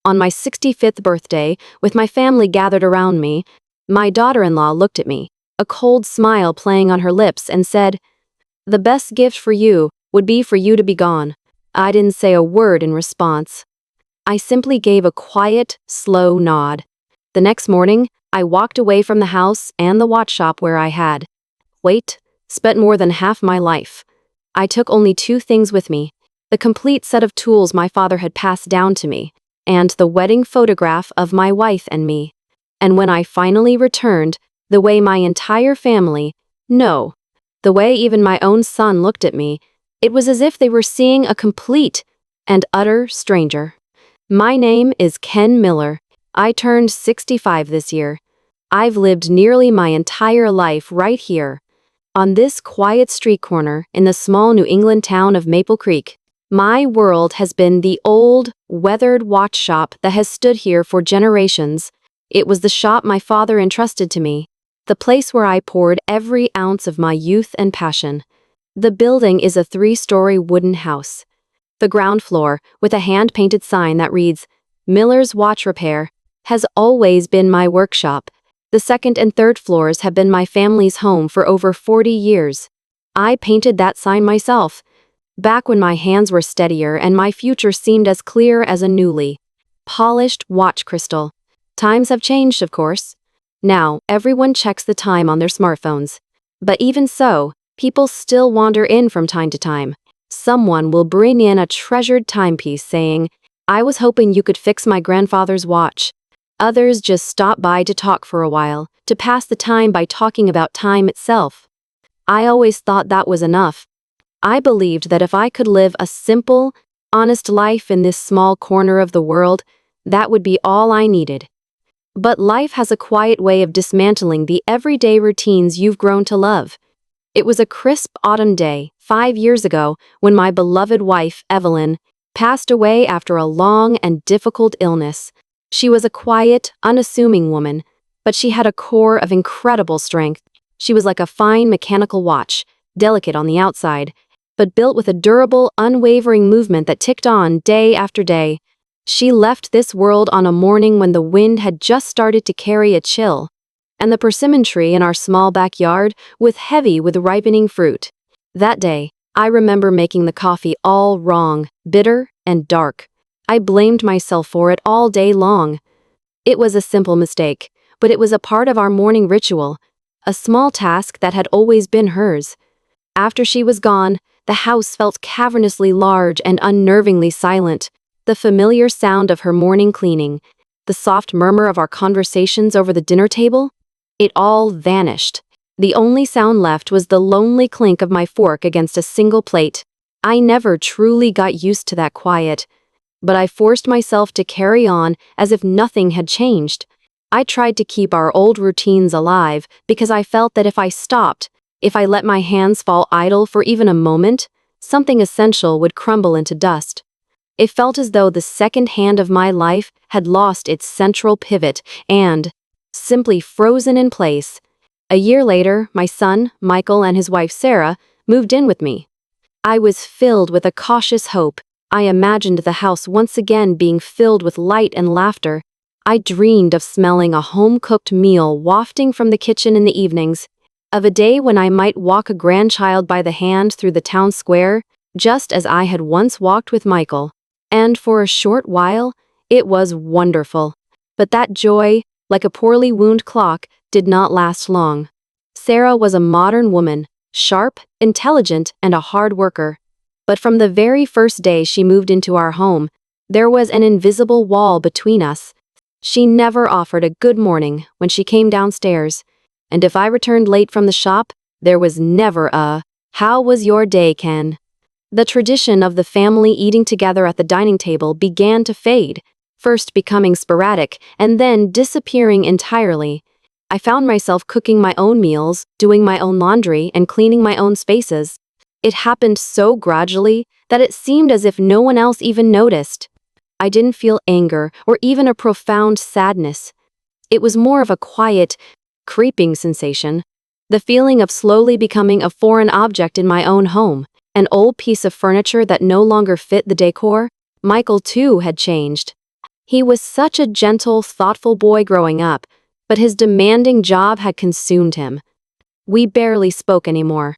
On my 65th birthday, with my family gathered around me, my daughter-in-law looked at me, a cold smile playing on her lips, and said, "The best gift for you would be for you to be gone." I didn't say a word in response. I simply gave a quiet, slow nod. The next morning, I walked away from the house and the watch shop where I had spent more than half my life. I took only two things with me: the complete set of tools my father had passed down to me, and the wedding photograph of my wife and me. And when I finally returned, the way my entire family, no, the way even my own son looked at me, it was as if they were seeing a complete and utter stranger. My name is Ken Miller. I turned 65 this year. I've lived nearly my entire life right here, on this quiet street corner in the small New England town of Maple Creek. My world has been the old, weathered watch shop that has stood here for generations. It was the shop my father entrusted to me, the place where I poured every ounce of my youth and passion. The building is a 3-story wooden house. The ground floor, with a hand-painted sign that reads, "Miller's Watch Repair," has always been my workshop. The second and third floors have been my family's home for over 40 years. I painted that sign myself, back when my hands were steadier and my future seemed as clear as a newly polished watch crystal. Times have changed, of course. Now, everyone checks the time on their smartphones. But even so, people still wander in from time to time. Someone will bring in a treasured timepiece saying, "I was hoping you could fix my grandfather's watch." Others just stop by to talk for a while, to pass the time by talking about time itself. I always thought that was enough. I believed that if I could live a simple, honest life in this small corner of the world, that would be all I needed. But life has a quiet way of dismantling the everyday routines you've grown to love. It was a crisp autumn day, 5 years ago, when my beloved wife, Evelyn, passed away after a long and difficult illness. She was a quiet, unassuming woman, but she had a core of incredible strength. She was like a fine mechanical watch, delicate on the outside, but built with a durable, unwavering movement that ticked on day after day. She left this world on a morning when the wind had just started to carry a chill, and the persimmon tree in our small backyard was heavy with ripening fruit. That day, I remember making the coffee all wrong, bitter and dark. I blamed myself for it all day long. It was a simple mistake, but it was a part of our morning ritual, a small task that had always been hers. After she was gone, the house felt cavernously large and unnervingly silent. The familiar sound of her morning cleaning, the soft murmur of our conversations over the dinner table, it all vanished. The only sound left was the lonely clink of my fork against a single plate. I never truly got used to that quiet, but I forced myself to carry on as if nothing had changed. I tried to keep our old routines alive because I felt that if I stopped, if I let my hands fall idle for even a moment, something essential would crumble into dust. It felt as though the second hand of my life had lost its central pivot and, simply frozen in place. A year later, my son, Michael, and his wife, Sarah, moved in with me. I was filled with a cautious hope. I imagined the house once again being filled with light and laughter. I dreamed of smelling a home-cooked meal wafting from the kitchen in the evenings, of a day when I might walk a grandchild by the hand through the town square, just as I had once walked with Michael. And for a short while, it was wonderful. But that joy, like a poorly wound clock, did not last long. Sarah was a modern woman, sharp, intelligent, and a hard worker. But from the very first day she moved into our home, there was an invisible wall between us. She never offered a good morning when she came downstairs, and if I returned late from the shop, there was never a, "How was your day, Ken?" The tradition of the family eating together at the dining table began to fade, first becoming sporadic and then disappearing entirely. I found myself cooking my own meals, doing my own laundry, and cleaning my own spaces. It happened so gradually that it seemed as if no one else even noticed. I didn't feel anger or even a profound sadness. It was more of a quiet, creeping sensation, the feeling of slowly becoming a foreign object in my own home. An old piece of furniture that no longer fit the decor. Michael, too, had changed. He was such a gentle, thoughtful boy growing up, but his demanding job had consumed him. We barely spoke anymore.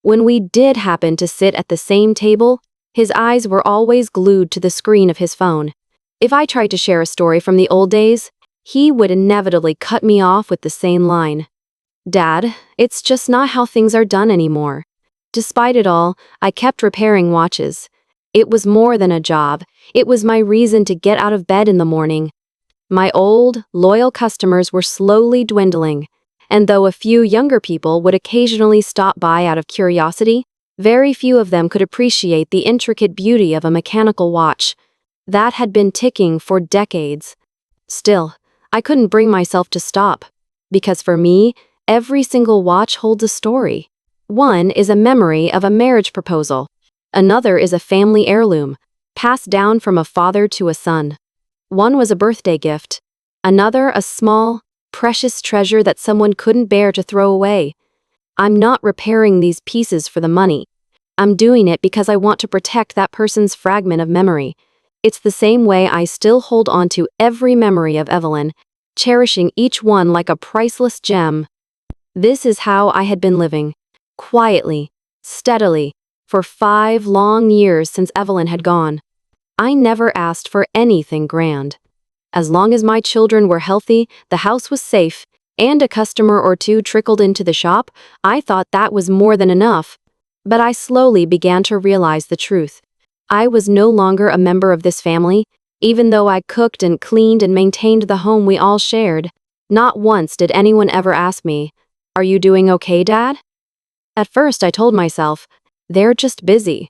When we did happen to sit at the same table, his eyes were always glued to the screen of his phone. If I tried to share a story from the old days, he would inevitably cut me off with the same line. "Dad, it's just not how things are done anymore." Despite it all, I kept repairing watches. It was more than a job, it was my reason to get out of bed in the morning. My old, loyal customers were slowly dwindling, and though a few younger people would occasionally stop by out of curiosity, very few of them could appreciate the intricate beauty of a mechanical watch that had been ticking for decades. Still, I couldn't bring myself to stop, because for me, every single watch holds a story. One is a memory of a marriage proposal. Another is a family heirloom, passed down from a father to a son. One was a birthday gift. Another a small, precious treasure that someone couldn't bear to throw away. I'm not repairing these pieces for the money. I'm doing it because I want to protect that person's fragment of memory. It's the same way I still hold on to every memory of Evelyn, cherishing each one like a priceless gem. This is how I had been living. Quietly, steadily, for 5 long years since Evelyn had gone. I never asked for anything grand. As long as my children were healthy, the house was safe, and a customer or two trickled into the shop, I thought that was more than enough. But I slowly began to realize the truth. I was no longer a member of this family, even though I cooked and cleaned and maintained the home we all shared. Not once did anyone ever ask me, "Are you doing okay, Dad?" At first I told myself, they're just busy.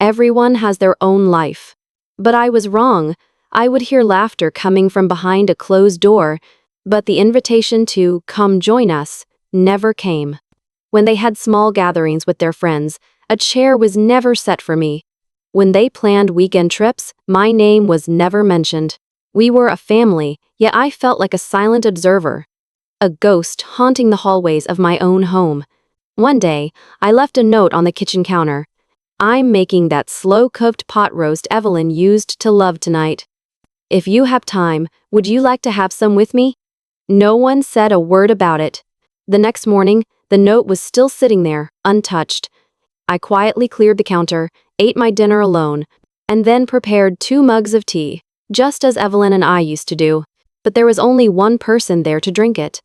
Everyone has their own life. But I was wrong. I would hear laughter coming from behind a closed door, but the invitation to "come join us" never came. When they had small gatherings with their friends, a chair was never set for me. When they planned weekend trips, my name was never mentioned. We were a family, yet I felt like a silent observer, a ghost haunting the hallways of my own home. One day, I left a note on the kitchen counter. "I'm making that slow-cooked pot roast Evelyn used to love tonight. If you have time, would you like to have some with me?" No one said a word about it. The next morning, the note was still sitting there, untouched. I quietly cleared the counter, ate my dinner alone, and then prepared 2 mugs of tea, just as Evelyn and I used to do. But there was only one person there to drink it.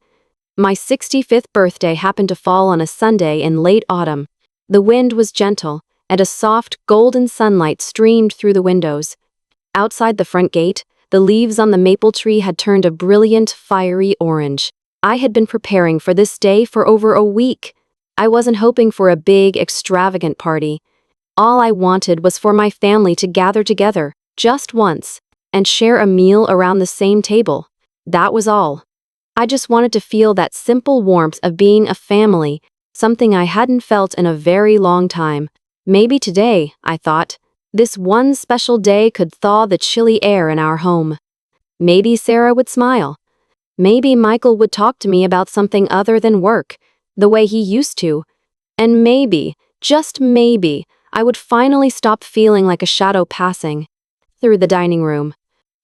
My 65th birthday happened to fall on a Sunday in late autumn. The wind was gentle, and a soft, golden sunlight streamed through the windows. Outside the front gate, the leaves on the maple tree had turned a brilliant, fiery orange. I had been preparing for this day for over a week. I wasn't hoping for a big, extravagant party. All I wanted was for my family to gather together, just once, and share a meal around the same table. That was all. I just wanted to feel that simple warmth of being a family, something I hadn't felt in a very long time. Maybe today, I thought, this one special day could thaw the chilly air in our home. Maybe Sarah would smile. Maybe Michael would talk to me about something other than work, the way he used to. And maybe, just maybe, I would finally stop feeling like a shadow passing through the dining room.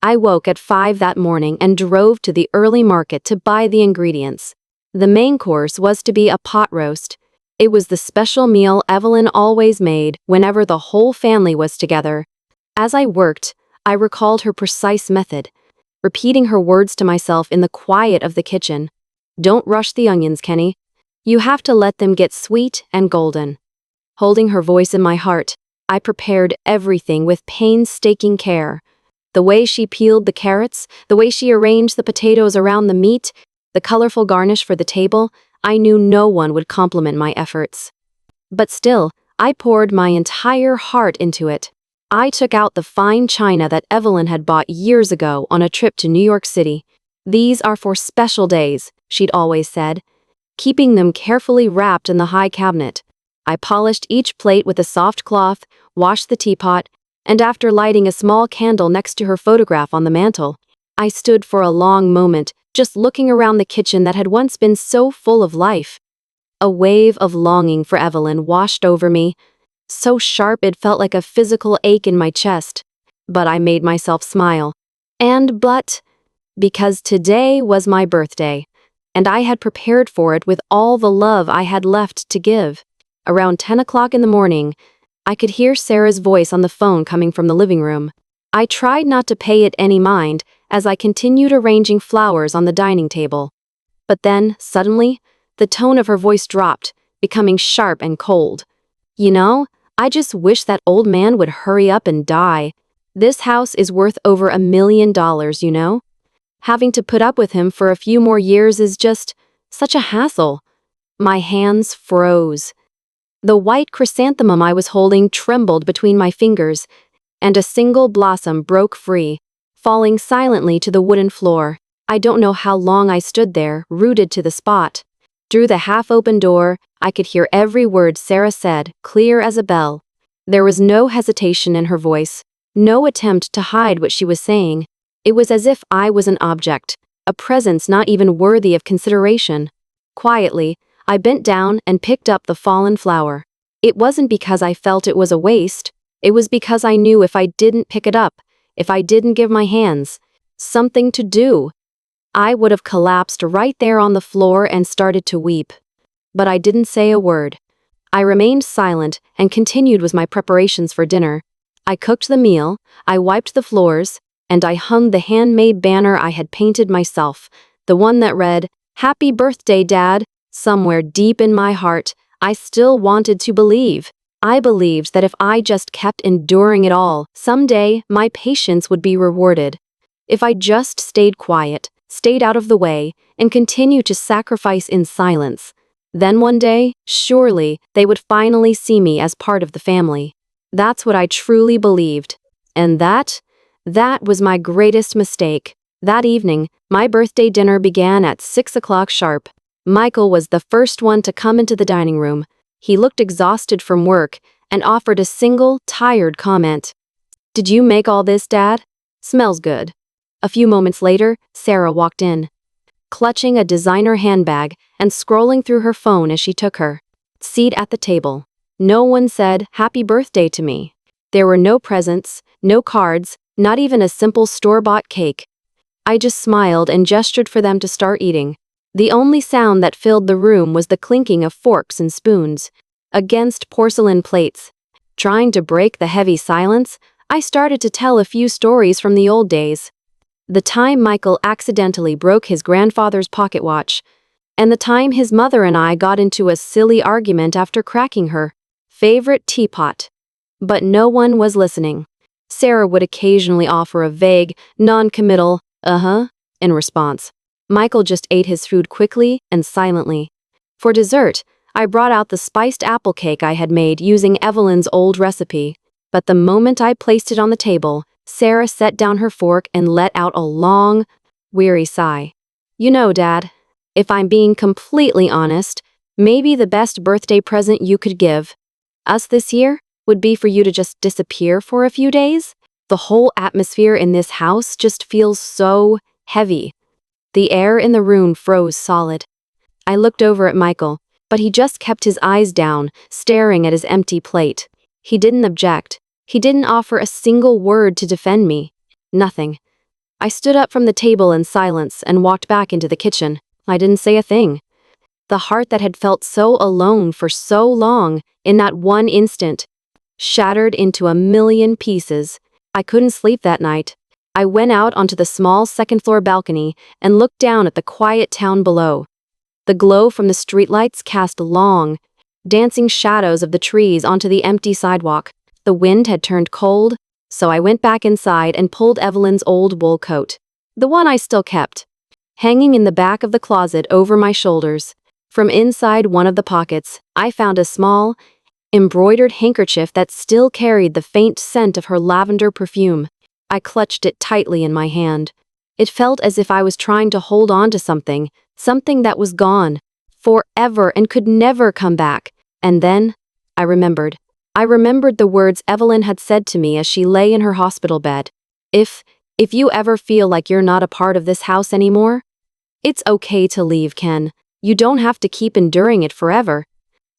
I woke at 5 that morning and drove to the early market to buy the ingredients. The main course was to be a pot roast. It was the special meal Evelyn always made whenever the whole family was together. As I worked, I recalled her precise method, repeating her words to myself in the quiet of the kitchen. "Don't rush the onions, Kenny. You have to let them get sweet and golden." Holding her voice in my heart, I prepared everything with painstaking care. The way she peeled the carrots, the way she arranged the potatoes around the meat, the colorful garnish for the table, I knew no one would compliment my efforts. But still, I poured my entire heart into it. I took out the fine china that Evelyn had bought years ago on a trip to New York City. "These are for special days," she'd always said, keeping them carefully wrapped in the high cabinet. I polished each plate with a soft cloth, washed the teapot, and after lighting a small candle next to her photograph on the mantel, I stood for a long moment, just looking around the kitchen that had once been so full of life. A wave of longing for Evelyn washed over me, so sharp it felt like a physical ache in my chest. But I made myself smile. But because today was my birthday, and I had prepared for it with all the love I had left to give. Around 10 o'clock in the morning, I could hear Sarah's voice on the phone coming from the living room. I tried not to pay it any mind as I continued arranging flowers on the dining table. But then, suddenly, the tone of her voice dropped, becoming sharp and cold. You know, I just wish that old man would hurry up and die. This house is worth over $1 million, you know? Having to put up with him for a few more years is just such a hassle. My hands froze. The white chrysanthemum I was holding trembled between my fingers, and a single blossom broke free, falling silently to the wooden floor. I don't know how long I stood there, rooted to the spot. Through the half-open door, I could hear every word Sarah said, clear as a bell. There was no hesitation in her voice, no attempt to hide what she was saying. It was as if I was an object, a presence not even worthy of consideration. Quietly, I bent down and picked up the fallen flower. It wasn't because I felt it was a waste. It was because I knew if I didn't pick it up, if I didn't give my hands something to do, I would have collapsed right there on the floor and started to weep. But I didn't say a word. I remained silent and continued with my preparations for dinner. I cooked the meal, I wiped the floors, and I hung the handmade banner I had painted myself, the one that read, "Happy Birthday, Dad." Somewhere deep in my heart, I still wanted to believe. I believed that if I just kept enduring it all, someday my patience would be rewarded. If I just stayed quiet, stayed out of the way, and continued to sacrifice in silence, then one day, surely, they would finally see me as part of the family. That's what I truly believed. And that was my greatest mistake. That evening, my birthday dinner began at 6 o'clock sharp. Michael was the first one to come into the dining room. He looked exhausted from work and offered a single, tired comment. "Did you make all this, Dad? Smells good." A few moments later, Sarah walked in, clutching a designer handbag and scrolling through her phone as she took her seat at the table. No one said happy birthday to me. There were no presents, no cards, not even a simple store-bought cake. I just smiled and gestured for them to start eating. The only sound that filled the room was the clinking of forks and spoons against porcelain plates. Trying to break the heavy silence, I started to tell a few stories from the old days. The time Michael accidentally broke his grandfather's pocket watch, and the time his mother and I got into a silly argument after cracking her favorite teapot. But no one was listening. Sarah would occasionally offer a vague, non-committal, in response. Michael just ate his food quickly and silently. For dessert, I brought out the spiced apple cake I had made using Evelyn's old recipe. But the moment I placed it on the table, Sarah set down her fork and let out a long, weary sigh. "You know, Dad, if I'm being completely honest, maybe the best birthday present you could give us this year would be for you to just disappear for a few days. The whole atmosphere in this house just feels so heavy." The air in the room froze solid. I looked over at Michael, but he just kept his eyes down, staring at his empty plate. He didn't object. He didn't offer a single word to defend me. Nothing. I stood up from the table in silence and walked back into the kitchen. I didn't say a thing. The heart that had felt so alone for so long, in that one instant, shattered into a million pieces. I couldn't sleep that night. I went out onto the small second-floor balcony and looked down at the quiet town below. The glow from the streetlights cast long, dancing shadows of the trees onto the empty sidewalk. The wind had turned cold, so I went back inside and pulled Evelyn's old wool coat, the one I still kept, hanging in the back of the closet over my shoulders. From inside one of the pockets, I found a small, embroidered handkerchief that still carried the faint scent of her lavender perfume. I clutched it tightly in my hand. It felt as if I was trying to hold on to something that was gone, forever and could never come back. And then, I remembered. I remembered the words Evelyn had said to me as she lay in her hospital bed. If you ever feel like you're not a part of this house anymore, it's okay to leave, Ken. You don't have to keep enduring it forever.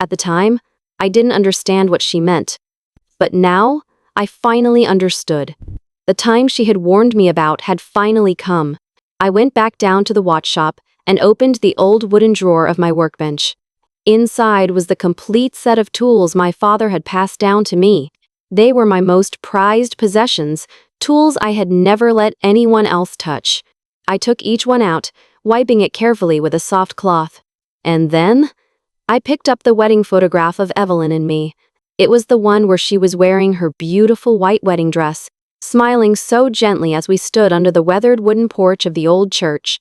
At the time, I didn't understand what she meant. But now, I finally understood. The time she had warned me about had finally come. I went back down to the watch shop and opened the old wooden drawer of my workbench. Inside was the complete set of tools my father had passed down to me. They were my most prized possessions, tools I had never let anyone else touch. I took each one out, wiping it carefully with a soft cloth. And then I picked up the wedding photograph of Evelyn and me. It was the one where she was wearing her beautiful white wedding dress, smiling so gently as we stood under the weathered wooden porch of the old church.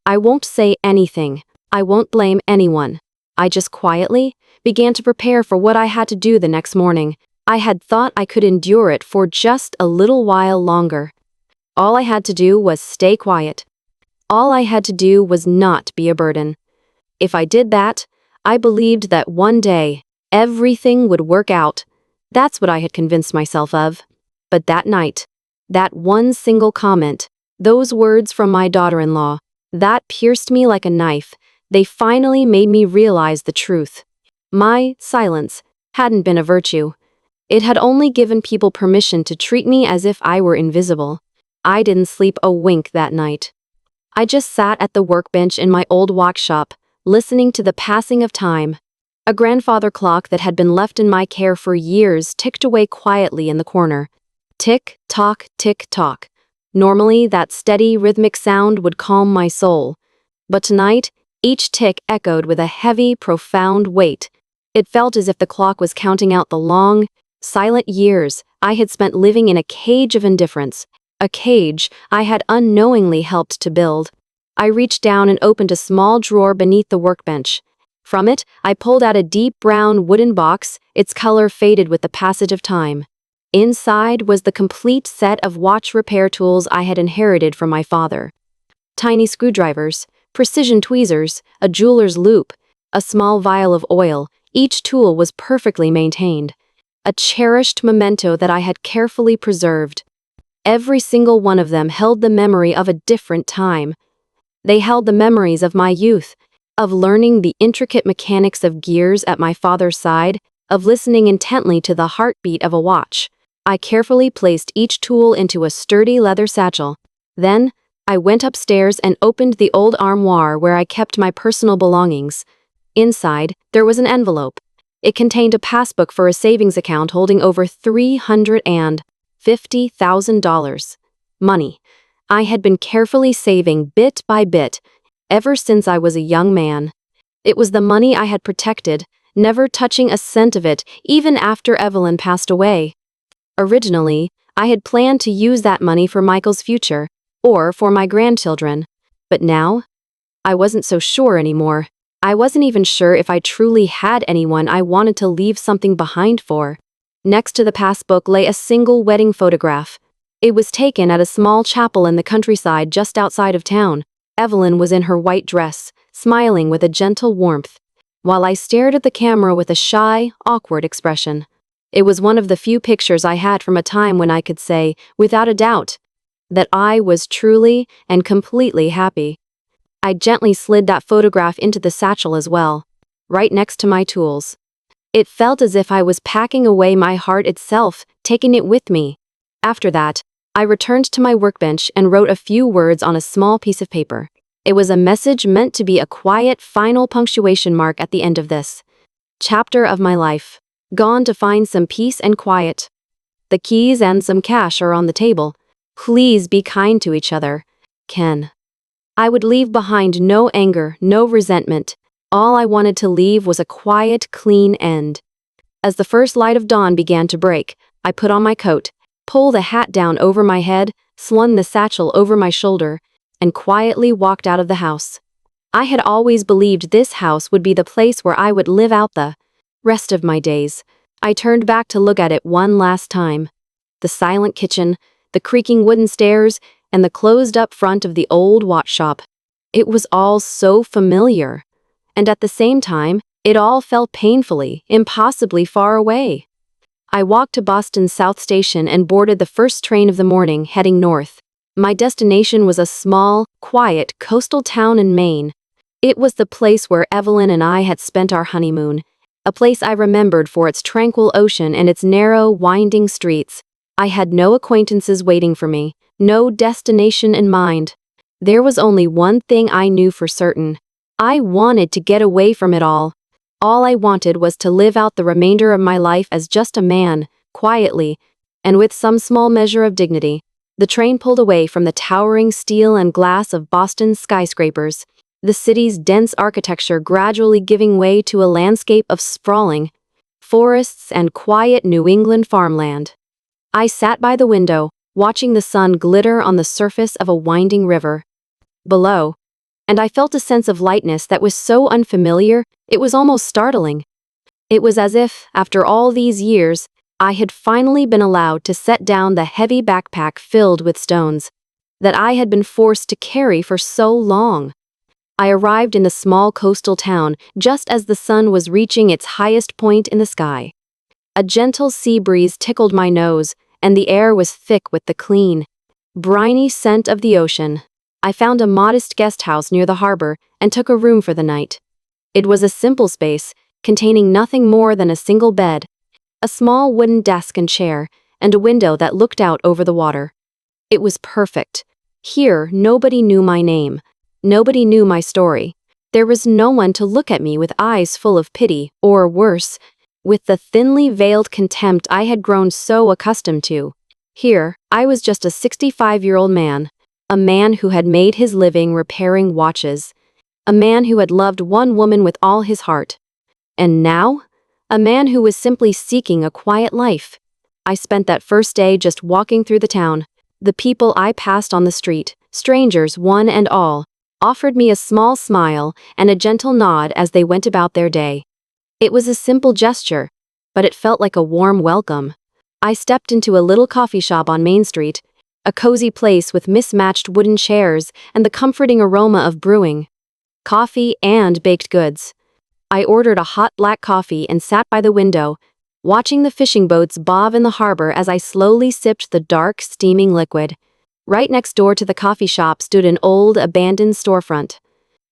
I won't say anything. I won't blame anyone. I just quietly began to prepare for what I had to do the next morning. I had thought I could endure it for just a little while longer. All I had to do was stay quiet. All I had to do was not be a burden. If I did that, I believed that one day, everything would work out. That's what I had convinced myself of. But that night, that one single comment, those words from my daughter-in-law, that pierced me like a knife. They finally made me realize the truth. My silence hadn't been a virtue. It had only given people permission to treat me as if I were invisible. I didn't sleep a wink that night. I just sat at the workbench in my old watch shop, listening to the passing of time. A grandfather clock that had been left in my care for years ticked away quietly in the corner. Tick-tock, tick-tock. Normally, that steady, rhythmic sound would calm my soul. But tonight, each tick echoed with a heavy, profound weight. It felt as if the clock was counting out the long, silent years I had spent living in a cage of indifference, a cage I had unknowingly helped to build. I reached down and opened a small drawer beneath the workbench. From it, I pulled out a deep brown wooden box, its color faded with the passage of time. Inside was the complete set of watch repair tools I had inherited from my father. Tiny screwdrivers, precision tweezers, a jeweler's loop, a small vial of oil, each tool was perfectly maintained. A cherished memento that I had carefully preserved. Every single one of them held the memory of a different time. They held the memories of my youth, of learning the intricate mechanics of gears at my father's side, of listening intently to the heartbeat of a watch. I carefully placed each tool into a sturdy leather satchel. Then, I went upstairs and opened the old armoire where I kept my personal belongings. Inside, there was an envelope. It contained a passbook for a savings account holding over $350,000. Money I had been carefully saving bit by bit ever since I was a young man. It was the money I had protected, never touching a cent of it, even after Evelyn passed away. Originally, I had planned to use that money for Michael's future, or for my grandchildren. But now, I wasn't so sure anymore. I wasn't even sure if I truly had anyone I wanted to leave something behind for. Next to the passbook lay a single wedding photograph. It was taken at a small chapel in the countryside just outside of town. Evelyn was in her white dress, smiling with a gentle warmth, while I stared at the camera with a shy, awkward expression. It was one of the few pictures I had from a time when I could say, without a doubt, that I was truly and completely happy. I gently slid that photograph into the satchel as well, right next to my tools. It felt as if I was packing away my heart itself, taking it with me. After that, I returned to my workbench and wrote a few words on a small piece of paper. It was a message meant to be a quiet, final punctuation mark at the end of this chapter of my life. Gone to find some peace and quiet. The keys and some cash are on the table. Please be kind to each other. Ken. I would leave behind no anger, no resentment. All I wanted to leave was a quiet, clean end. As the first light of dawn began to break, I put on my coat, pulled a hat down over my head, slung the satchel over my shoulder, and quietly walked out of the house. I had always believed this house would be the place where I would live out the rest of my days. I turned back to look at it one last time. The silent kitchen, the creaking wooden stairs, and the closed-up front of the old watch shop. It was all so familiar. And at the same time, it all felt painfully, impossibly far away. I walked to Boston's South Station and boarded the first train of the morning, heading north. My destination was a small, quiet, coastal town in Maine. It was the place where Evelyn and I had spent our honeymoon, a place I remembered for its tranquil ocean and its narrow, winding streets, I had no acquaintances waiting for me, no destination in mind. There was only one thing I knew for certain. I wanted to get away from it all. All I wanted was to live out the remainder of my life as just a man, quietly, and with some small measure of dignity. The train pulled away from the towering steel and glass of Boston's skyscrapers, the city's dense architecture gradually giving way to a landscape of sprawling forests and quiet New England farmland. I sat by the window, watching the sun glitter on the surface of a winding river below, and I felt a sense of lightness that was so unfamiliar, it was almost startling. It was as if, after all these years, I had finally been allowed to set down the heavy backpack filled with stones that I had been forced to carry for so long. I arrived in a small coastal town just as the sun was reaching its highest point in the sky. A gentle sea breeze tickled my nose, and the air was thick with the clean, briny scent of the ocean. I found a modest guest house near the harbor and took a room for the night. It was a simple space, containing nothing more than a single bed, a small wooden desk and chair, and a window that looked out over the water. It was perfect. Here, nobody knew my name. Nobody knew my story. There was no one to look at me with eyes full of pity, or worse, with the thinly veiled contempt I had grown so accustomed to. Here, I was just a 65-year-old man, a man who had made his living repairing watches, a man who had loved one woman with all his heart. And now, a man who was simply seeking a quiet life. I spent that first day just walking through the town. The people I passed on the street, strangers one and all, offered me a small smile and a gentle nod as they went about their day. It was a simple gesture, but it felt like a warm welcome. I stepped into a little coffee shop on Main Street, a cozy place with mismatched wooden chairs and the comforting aroma of brewing coffee and baked goods. I ordered a hot black coffee and sat by the window, watching the fishing boats bob in the harbor as I slowly sipped the dark, steaming liquid. Right next door to the coffee shop stood an old, abandoned storefront.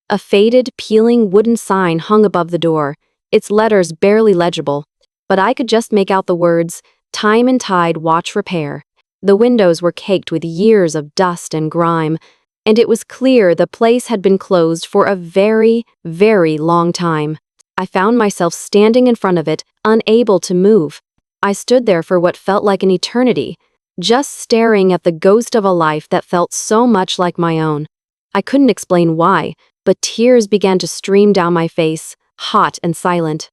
A faded, peeling wooden sign hung above the door, its letters barely legible, but I could just make out the words, "Time and Tide Watch Repair." The windows were caked with years of dust and grime, and it was clear the place had been closed for a very, very long time. I found myself standing in front of it, unable to move. I stood there for what felt like an eternity, just staring at the ghost of a life that felt so much like my own. I couldn't explain why, but tears began to stream down my face, hot and silent.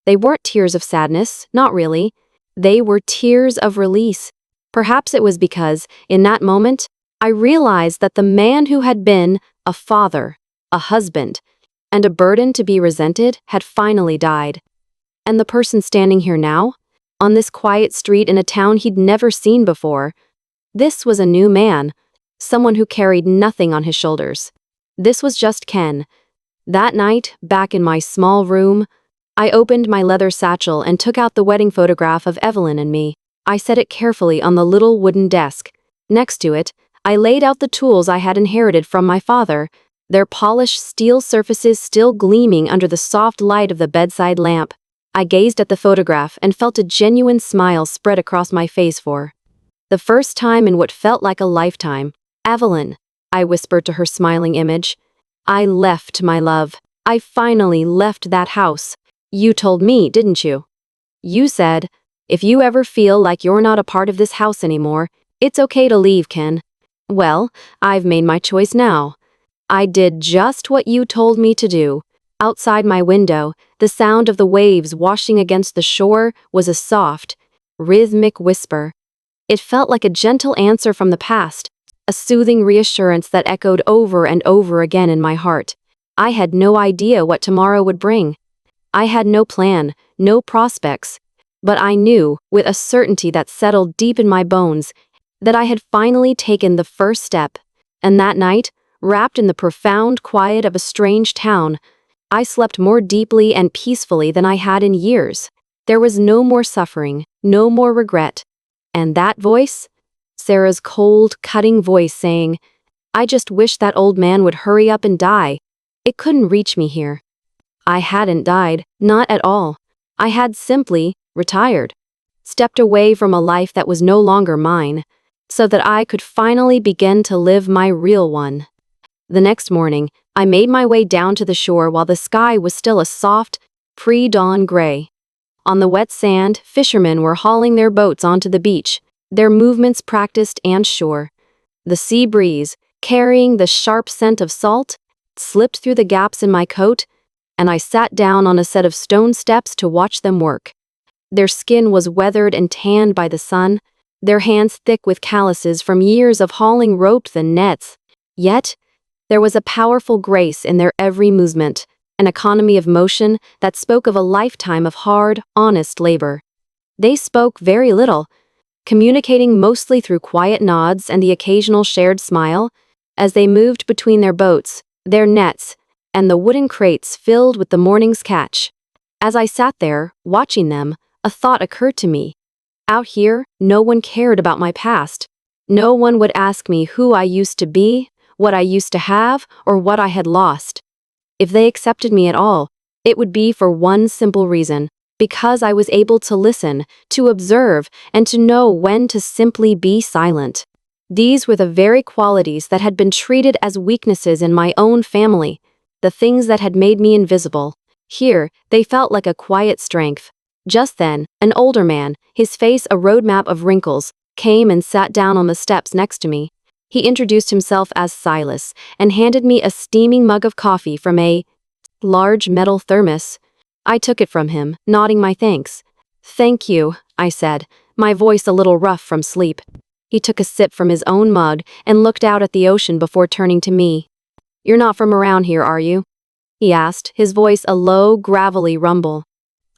They weren't tears of sadness, not really. They were tears of release. Perhaps it was because, in that moment, I realized that the man who had been a father, a husband, and a burden to be resented had finally died. And the person standing here now, on this quiet street in a town he'd never seen before, this was a new man, someone who carried nothing on his shoulders. This was just Ken. That night, back in my small room, I opened my leather satchel and took out the wedding photograph of Evelyn and me. I set it carefully on the little wooden desk. Next to it, I laid out the tools I had inherited from my father, their polished steel surfaces still gleaming under the soft light of the bedside lamp. I gazed at the photograph and felt a genuine smile spread across my face for the first time in what felt like a lifetime. "Evelyn," I whispered to her smiling image. "I left, my love. I finally left that house. You told me, didn't you? You said, if you ever feel like you're not a part of this house anymore, it's okay to leave, Ken. Well, I've made my choice now. I did just what you told me to do." Outside my window, the sound of the waves washing against the shore was a soft, rhythmic whisper. It felt like a gentle answer from the past, a soothing reassurance that echoed over and over again in my heart. I had no idea what tomorrow would bring. I had no plan, no prospects, but I knew, with a certainty that settled deep in my bones, that I had finally taken the first step. And that night, wrapped in the profound quiet of a strange town, I slept more deeply and peacefully than I had in years. There was no more suffering, no more regret. And that voice? Sarah's cold, cutting voice saying, "I just wish that old man would hurry up and die." It couldn't reach me here. I hadn't died, not at all. I had simply retired. stepped away from a life that was no longer mine, so that I could finally begin to live my real one. The next morning, I made my way down to the shore while the sky was still a soft, pre-dawn gray. On the wet sand, fishermen were hauling their boats onto the beach, their movements practiced and sure. The sea breeze, carrying the sharp scent of salt, slipped through the gaps in my coat, and I sat down on a set of stone steps to watch them work. Their skin was weathered and tanned by the sun, their hands thick with calluses from years of hauling ropes and nets. Yet, there was a powerful grace in their every movement, an economy of motion that spoke of a lifetime of hard, honest labor. They spoke very little, communicating mostly through quiet nods and the occasional shared smile, as they moved between their boats, their nets, and the wooden crates filled with the morning's catch. As I sat there, watching them, a thought occurred to me. Out here, no one cared about my past. No one would ask me who I used to be, what I used to have, or what I had lost. If they accepted me at all, it would be for one simple reason: because I was able to listen, to observe, and to know when to simply be silent. These were the very qualities that had been treated as weaknesses in my own family, the things that had made me invisible. Here, they felt like a quiet strength. Just then, an older man, his face a roadmap of wrinkles, came and sat down on the steps next to me. He introduced himself as Silas and handed me a steaming mug of coffee from a large metal thermos. I took it from him, nodding my thanks. "Thank you," I said, my voice a little rough from sleep. He took a sip from his own mug and looked out at the ocean before turning to me. "You're not from around here, are you?" he asked, his voice a low, gravelly rumble.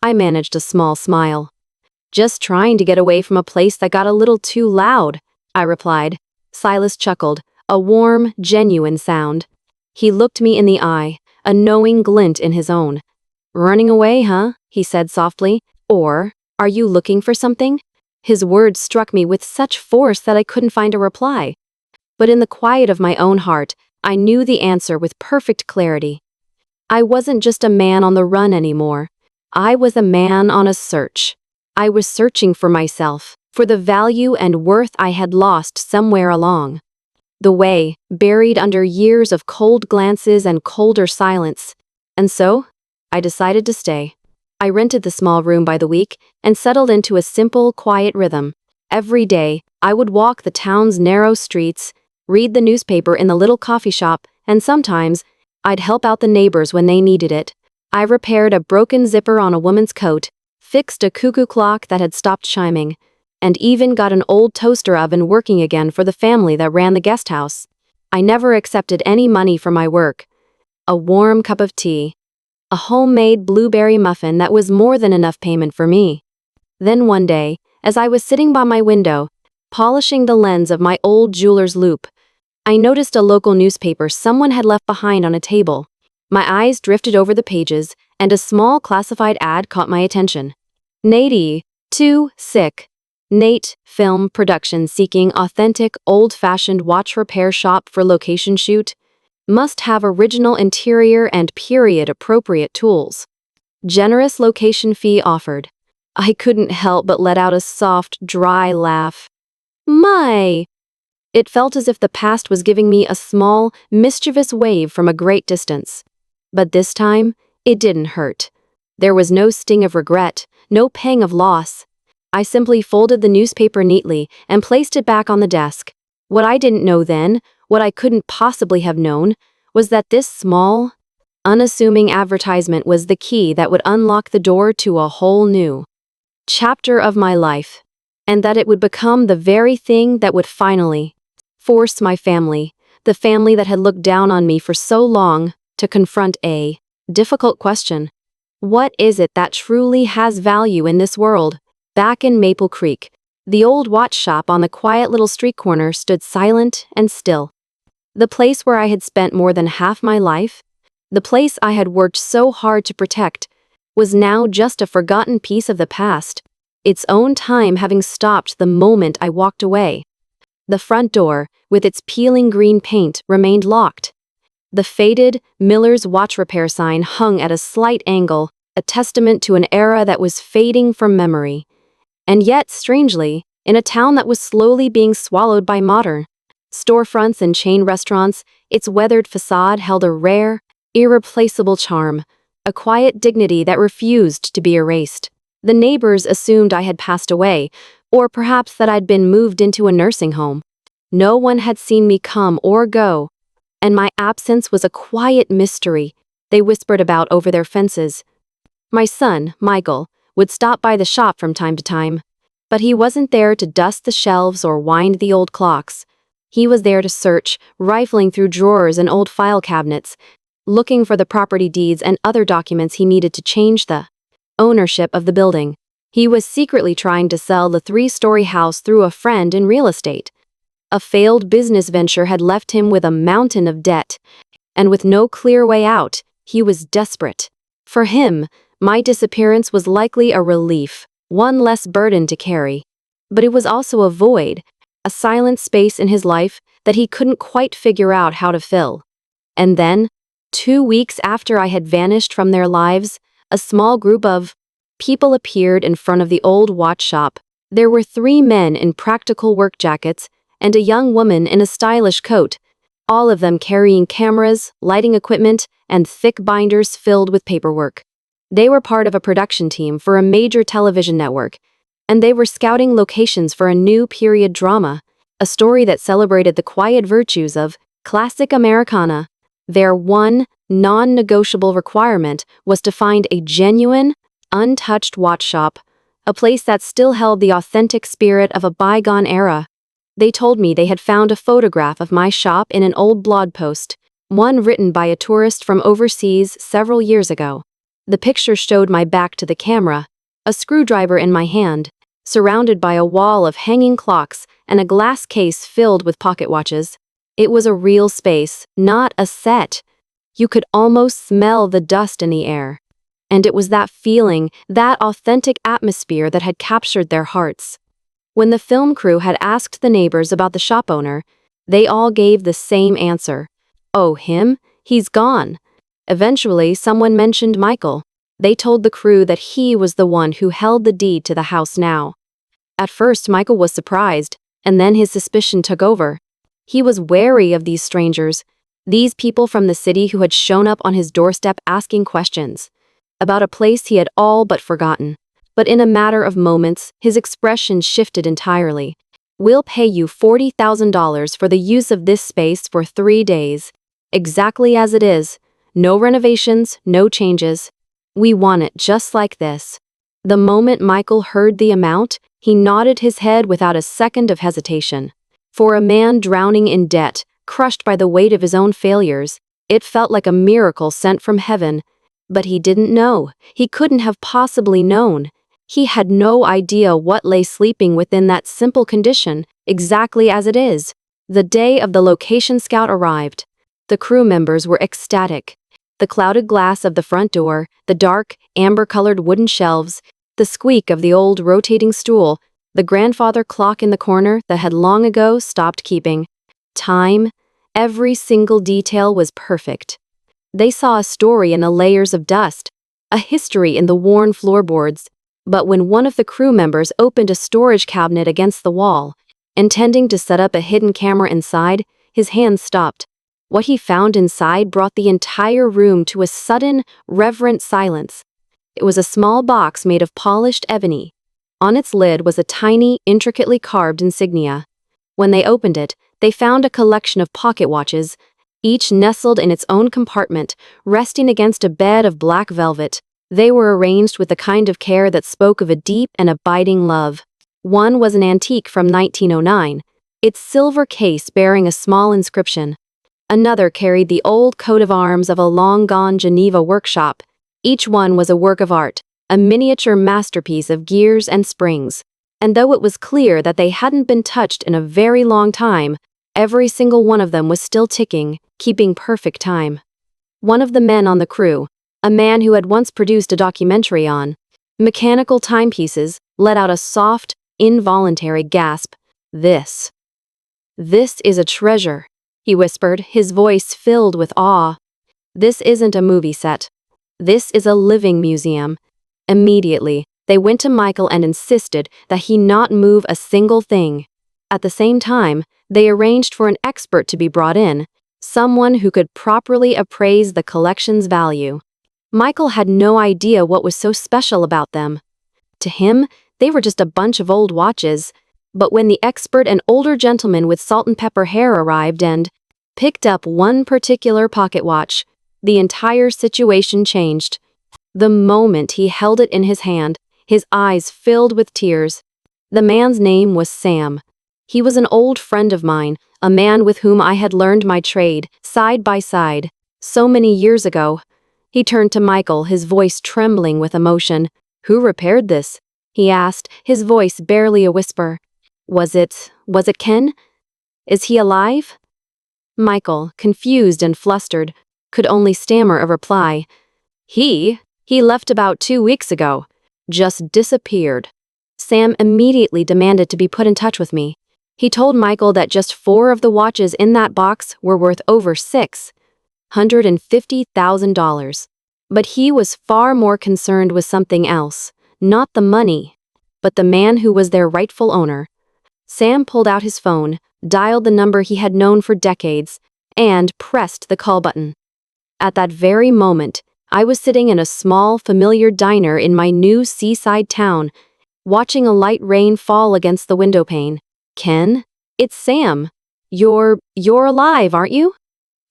I managed a small smile. "Just trying to get away from a place that got a little too loud," I replied. Silas chuckled, a warm, genuine sound. He looked me in the eye, a knowing glint in his own. "Running away, huh?" he said softly. "Or, are you looking for something?" His words struck me with such force that I couldn't find a reply. But in the quiet of my own heart, I knew the answer with perfect clarity. I wasn't just a man on the run anymore. I was a man on a search. I was searching for myself, for the value and worth I had lost somewhere along the way, buried under years of cold glances and colder silence. And so, I decided to stay. I rented the small room by the week and settled into a simple, quiet rhythm. Every day, I would walk the town's narrow streets, read the newspaper in the little coffee shop, and sometimes, I'd help out the neighbors when they needed it. I repaired a broken zipper on a woman's coat, fixed a cuckoo clock that had stopped chiming, and even got an old toaster oven working again for the family that ran the guest house. I never accepted any money for my work. A warm cup of tea, a homemade blueberry muffin that was more than enough payment for me. Then one day, as I was sitting by my window, polishing the lens of my old jeweler's loupe, I noticed a local newspaper someone had left behind on a table. My eyes drifted over the pages, and a small classified ad caught my attention. Nate, too sick. Nate, film production seeking authentic, old-fashioned watch repair shop for location shoot. Must have original interior and period-appropriate tools. Generous location fee offered. I couldn't help but let out a soft, dry laugh. My! It felt as if the past was giving me a small, mischievous wave from a great distance. But this time, it didn't hurt. There was no sting of regret, no pang of loss. I simply folded the newspaper neatly and placed it back on the desk. What I didn't know then, what I couldn't possibly have known, was that this small, unassuming advertisement was the key that would unlock the door to a whole new chapter of my life, and that it would become the very thing that would finally force my family, the family that had looked down on me for so long, to confront a difficult question. What is it that truly has value in this world? Back in Maple Creek, the old watch shop on the quiet little street corner stood silent and still. The place where I had spent more than half my life, the place I had worked so hard to protect, was now just a forgotten piece of the past, its own time having stopped the moment I walked away. The front door, with its peeling green paint, remained locked. The faded Miller's watch repair sign hung at a slight angle, a testament to an era that was fading from memory. And yet, strangely, in a town that was slowly being swallowed by modern storefronts and chain restaurants, its weathered facade held a rare, irreplaceable charm, a quiet dignity that refused to be erased. The neighbors assumed I had passed away, or perhaps that I'd been moved into a nursing home. No one had seen me come or go, and my absence was a quiet mystery they whispered about over their fences. My son, Michael, would stop by the shop from time to time, but he wasn't there to dust the shelves or wind the old clocks. He was there to search, rifling through drawers and old file cabinets, looking for the property deeds and other documents he needed to change the ownership of the building. He was secretly trying to sell the 3-story house through a friend in real estate. A failed business venture had left him with a mountain of debt, and with no clear way out, he was desperate. For him, my disappearance was likely a relief, one less burden to carry. But it was also a void, a silent space in his life that he couldn't quite figure out how to fill. And then, 2 weeks after I had vanished from their lives, a small group of people appeared in front of the old watch shop. There were 3 men in practical work jackets and a young woman in a stylish coat, all of them carrying cameras, lighting equipment, and thick binders filled with paperwork. They were part of a production team for a major television network, and they were scouting locations for a new period drama, a story that celebrated the quiet virtues of classic Americana. Their one, non-negotiable requirement was to find a genuine, untouched watch shop, a place that still held the authentic spirit of a bygone era. They told me they had found a photograph of my shop in an old blog post, one written by a tourist from overseas several years ago. The picture showed my back to the camera, a screwdriver in my hand, surrounded by a wall of hanging clocks and a glass case filled with pocket watches. It was a real space, not a set. You could almost smell the dust in the air. And it was that feeling, that authentic atmosphere that had captured their hearts. When the film crew had asked the neighbors about the shop owner, they all gave the same answer. Oh, him? He's gone. Eventually, someone mentioned Michael. They told the crew that he was the one who held the deed to the house now. At first, Michael was surprised, and then his suspicion took over. He was wary of these strangers, these people from the city who had shown up on his doorstep asking questions about a place he had all but forgotten. But in a matter of moments, his expression shifted entirely. We'll pay you $40,000 for the use of this space for 3 days. Exactly as it is. No renovations, no changes. We want it just like this. The moment Michael heard the amount, he nodded his head without a second of hesitation. For a man drowning in debt, crushed by the weight of his own failures, it felt like a miracle sent from heaven. But he didn't know. He couldn't have possibly known. He had no idea what lay sleeping within that simple condition, exactly as it is. The day of the location scout arrived. The crew members were ecstatic. The clouded glass of the front door, the dark, amber-colored wooden shelves, the squeak of the old rotating stool, the grandfather clock in the corner that had long ago stopped keeping time, every single detail was perfect. They saw a story in the layers of dust, a history in the worn floorboards. But when one of the crew members opened a storage cabinet against the wall, intending to set up a hidden camera inside, his hands stopped. What he found inside brought the entire room to a sudden, reverent silence. It was a small box made of polished ebony. On its lid was a tiny, intricately carved insignia. When they opened it, they found a collection of pocket watches, each nestled in its own compartment, resting against a bed of black velvet. They were arranged with the kind of care that spoke of a deep and abiding love. One was an antique from 1909, its silver case bearing a small inscription. Another carried the old coat of arms of a long-gone Geneva workshop. Each one was a work of art, a miniature masterpiece of gears and springs. And though it was clear that they hadn't been touched in a very long time, every single one of them was still ticking, keeping perfect time. One of the men on the crew, a man who had once produced a documentary on mechanical timepieces, let out a soft, involuntary gasp. This is a treasure, he whispered, his voice filled with awe. This isn't a movie set. This is a living museum. Immediately, They went to Michael and insisted that he not move a single thing. At the same time, they arranged for an expert to be brought in, someone who could properly appraise the collection's value. Michael had no idea what was so special about them. To him, they were just a bunch of old watches. But when the expert, an older gentleman with salt and pepper hair, arrived and picked up one particular pocket watch, the entire situation changed. The moment he held it in his hand, his eyes filled with tears. The man's name was Sam. He was an old friend of mine, a man with whom I had learned my trade, side by side, so many years ago. He turned to Michael, his voice trembling with emotion. "Who repaired this?" he asked, his voice barely a whisper. Was it Ken? Is he alive?" Michael, confused and flustered, could only stammer a reply. He left about 2 weeks ago. Just disappeared." Sam immediately demanded to be put in touch with me. He told Michael that just 4 of the watches in that box were worth over $650,000. But he was far more concerned with something else, not the money, but the man who was their rightful owner. Sam pulled out his phone, dialed the number he had known for decades, and pressed the call button. At that very moment, I was sitting in a small, familiar diner in my new seaside town, watching a light rain fall against the window pane. "Ken? It's Sam. You're alive, aren't you?"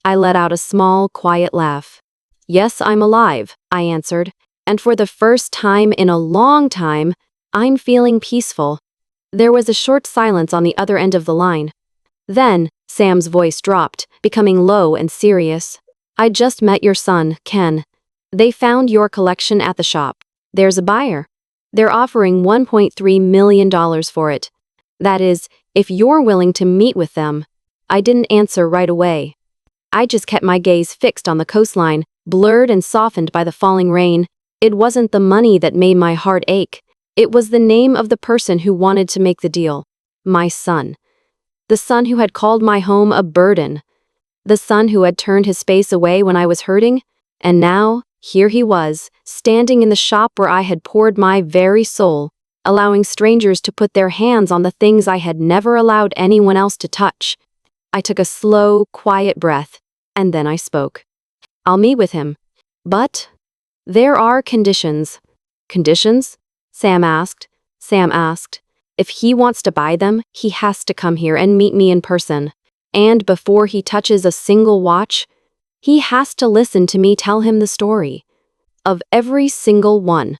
I let out a small, quiet laugh. "Yes, I'm alive," I answered, "and for the first time in a long time, I'm feeling peaceful." There was a short silence on the other end of the line. Then, Sam's voice dropped, becoming low and serious. "I just met your son, Ken. They found your collection at the shop. There's a buyer. They're offering $1.3 million for it. That is, if you're willing to meet with them." I didn't answer right away. I just kept my gaze fixed on the coastline, blurred and softened by the falling rain. It wasn't the money that made my heart ache. It was the name of the person who wanted to make the deal. My son. The son who had called my home a burden. The son who had turned his face away when I was hurting. And now, here he was, standing in the shop where I had poured my very soul, allowing strangers to put their hands on the things I had never allowed anyone else to touch. I took a slow, quiet breath, and then I spoke. "I'll meet with him. But there are conditions." "Conditions?" Sam asked. "If he wants to buy them, he has to come here and meet me in person. And before he touches a single watch, he has to listen to me tell him the story. Of every single one."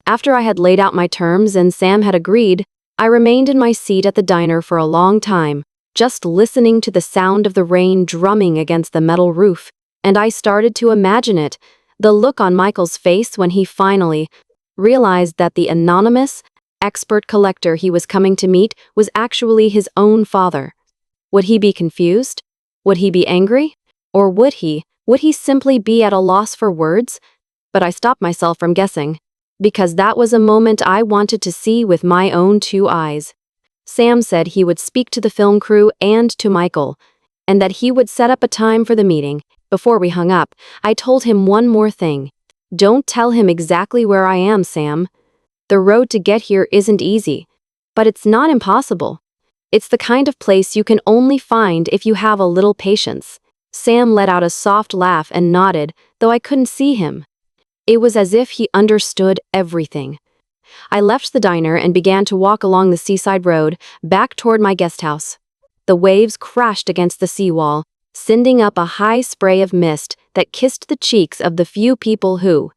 After I had laid out my terms and Sam had agreed, I remained in my seat at the diner for a long time, just listening to the sound of the rain drumming against the metal roof, and I started to imagine it, the look on Michael's face when he finally realized that the anonymous, expert collector he was coming to meet was actually his own father. Would he be confused? Would he be angry? Or would he simply be at a loss for words? But I stopped myself from guessing, because that was a moment I wanted to see with my own 2 eyes. Sam said he would speak to the film crew and to Michael, and that he would set up a time for the meeting. Before we hung up, I told him one more thing. "Don't tell him exactly where I am, Sam. The road to get here isn't easy, but it's not impossible. It's the kind of place you can only find if you have a little patience." Sam let out a soft laugh and nodded, though I couldn't see him. It was as if he understood everything. I left the diner and began to walk along the seaside road, back toward my guest house. The waves crashed against the seawall, sending up a high spray of mist that kissed the cheeks of the few people who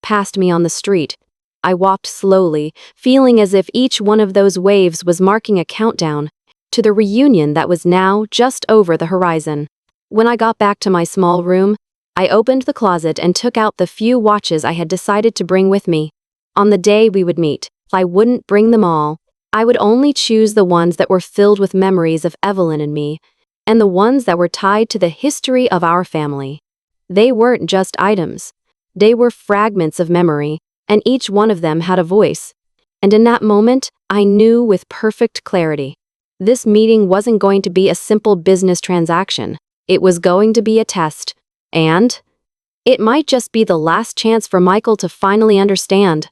passed me on the street. I walked slowly, feeling as if each one of those waves was marking a countdown to the reunion that was now just over the horizon. When I got back to my small room, I opened the closet and took out the few watches I had decided to bring with me. On the day we would meet, I wouldn't bring them all. I would only choose the ones that were filled with memories of Evelyn and me, and the ones that were tied to the history of our family. They weren't just items. They were fragments of memory, and each one of them had a voice. And in that moment, I knew with perfect clarity. This meeting wasn't going to be a simple business transaction. It was going to be a test. And it might just be the last chance for Michael to finally understand.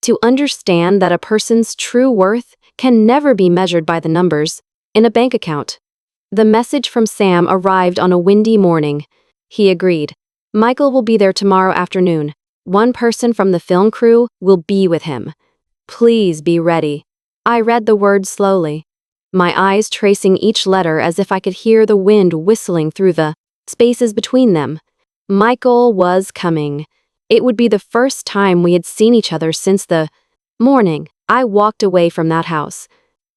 To understand that a person's true worth can never be measured by the numbers in a bank account. The message from Sam arrived on a windy morning. He agreed. Michael will be there tomorrow afternoon. One person from the film crew will be with him. Please be ready. I read the words slowly, my eyes tracing each letter as if I could hear the wind whistling through the spaces between them. Michael was coming. It would be the first time we had seen each other since the morning I walked away from that house.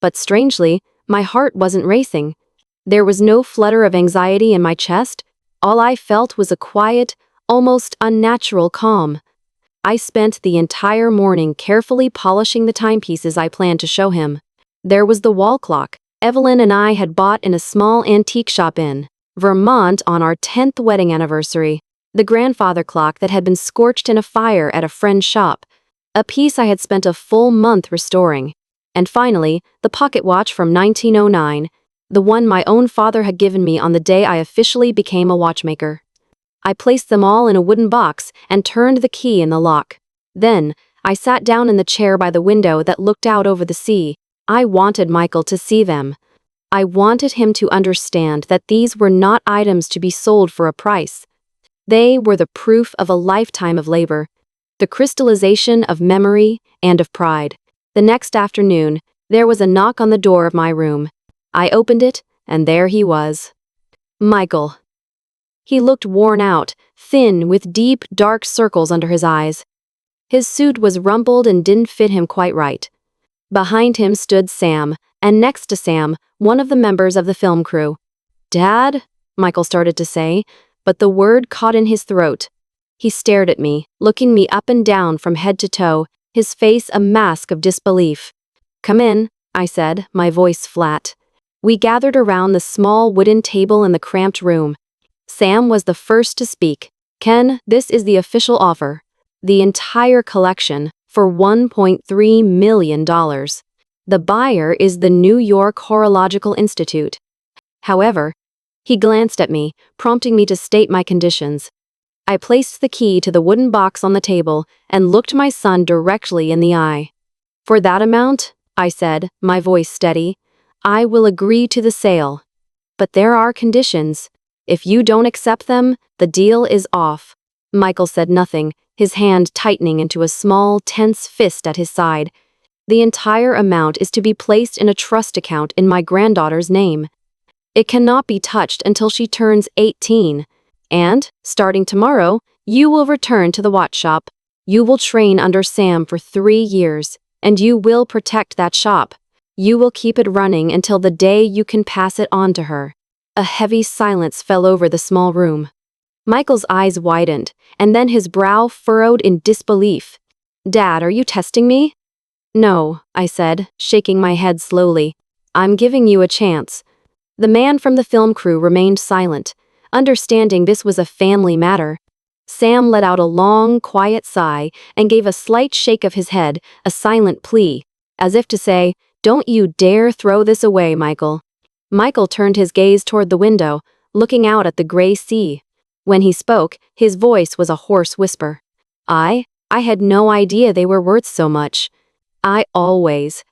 But strangely, my heart wasn't racing. There was no flutter of anxiety in my chest. All I felt was a quiet, almost unnatural calm. I spent the entire morning carefully polishing the timepieces I planned to show him. There was the wall clock Evelyn and I had bought in a small antique shop in Vermont on our 10th wedding anniversary. The grandfather clock that had been scorched in a fire at a friend's shop, a piece I had spent a full month restoring. And finally, the pocket watch from 1909, the one my own father had given me on the day I officially became a watchmaker. I placed them all in a wooden box and turned the key in the lock. Then, I sat down in the chair by the window that looked out over the sea. I wanted Michael to see them. I wanted him to understand that these were not items to be sold for a price. They were the proof of a lifetime of labor, the crystallization of memory and of pride. The next afternoon, there was a knock on the door of my room. I opened it, and there he was. Michael. He looked worn out, thin, with deep, dark circles under his eyes. His suit was rumpled and didn't fit him quite right. Behind him stood Sam, and next to Sam, one of the members of the film crew. "Dad?" Michael started to say, but the word caught in his throat. He stared at me, looking me up and down from head to toe, his face a mask of disbelief. "Come in," I said, my voice flat. We gathered around the small wooden table in the cramped room. Sam was the first to speak. "Ken, this is the official offer. The entire collection, for $1.3 million. The buyer is the New York Horological Institute." However, he glanced at me, prompting me to state my conditions. I placed the key to the wooden box on the table and looked my son directly in the eye. "For that amount," I said, my voice steady, "I will agree to the sale. But there are conditions. If you don't accept them, the deal is off." Michael said nothing, his hand tightening into a small, tense fist at his side. "The entire amount is to be placed in a trust account in my granddaughter's name. It cannot be touched until she turns 18. And, starting tomorrow, you will return to the watch shop. You will train under Sam for 3 years, and you will protect that shop. You will keep it running until the day you can pass it on to her." A heavy silence fell over the small room. Michael's eyes widened, and then his brow furrowed in disbelief. "Dad, are you testing me?" "No," I said, shaking my head slowly. "I'm giving you a chance." The man from the film crew remained silent, understanding this was a family matter. Sam let out a long, quiet sigh and gave a slight shake of his head, a silent plea, as if to say, "Don't you dare throw this away, Michael." Michael turned his gaze toward the window, looking out at the gray sea. When he spoke, his voice was a hoarse whisper. I had no idea they were worth so much. I always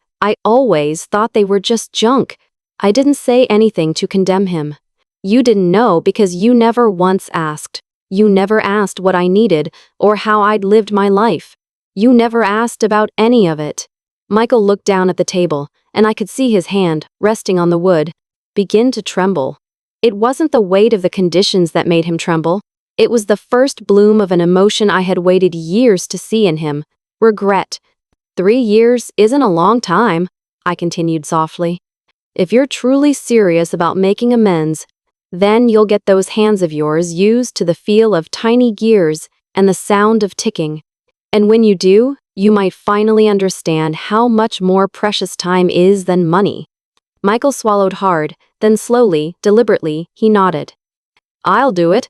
thought they were just junk." I didn't say anything to condemn him. "You didn't know because you never once asked. You never asked what I needed or how I'd lived my life. You never asked about any of it." Michael looked down at the table, and I could see his hand, resting on the wood, begin to tremble. It wasn't the weight of the conditions that made him tremble. It was the first bloom of an emotion I had waited years to see in him: regret. 3 years isn't a long time," I continued softly. "If you're truly serious about making amends, then you'll get those hands of yours used to the feel of tiny gears and the sound of ticking. And when you do, you might finally understand how much more precious time is than money." Michael swallowed hard, then slowly, deliberately, he nodded. "I'll do it."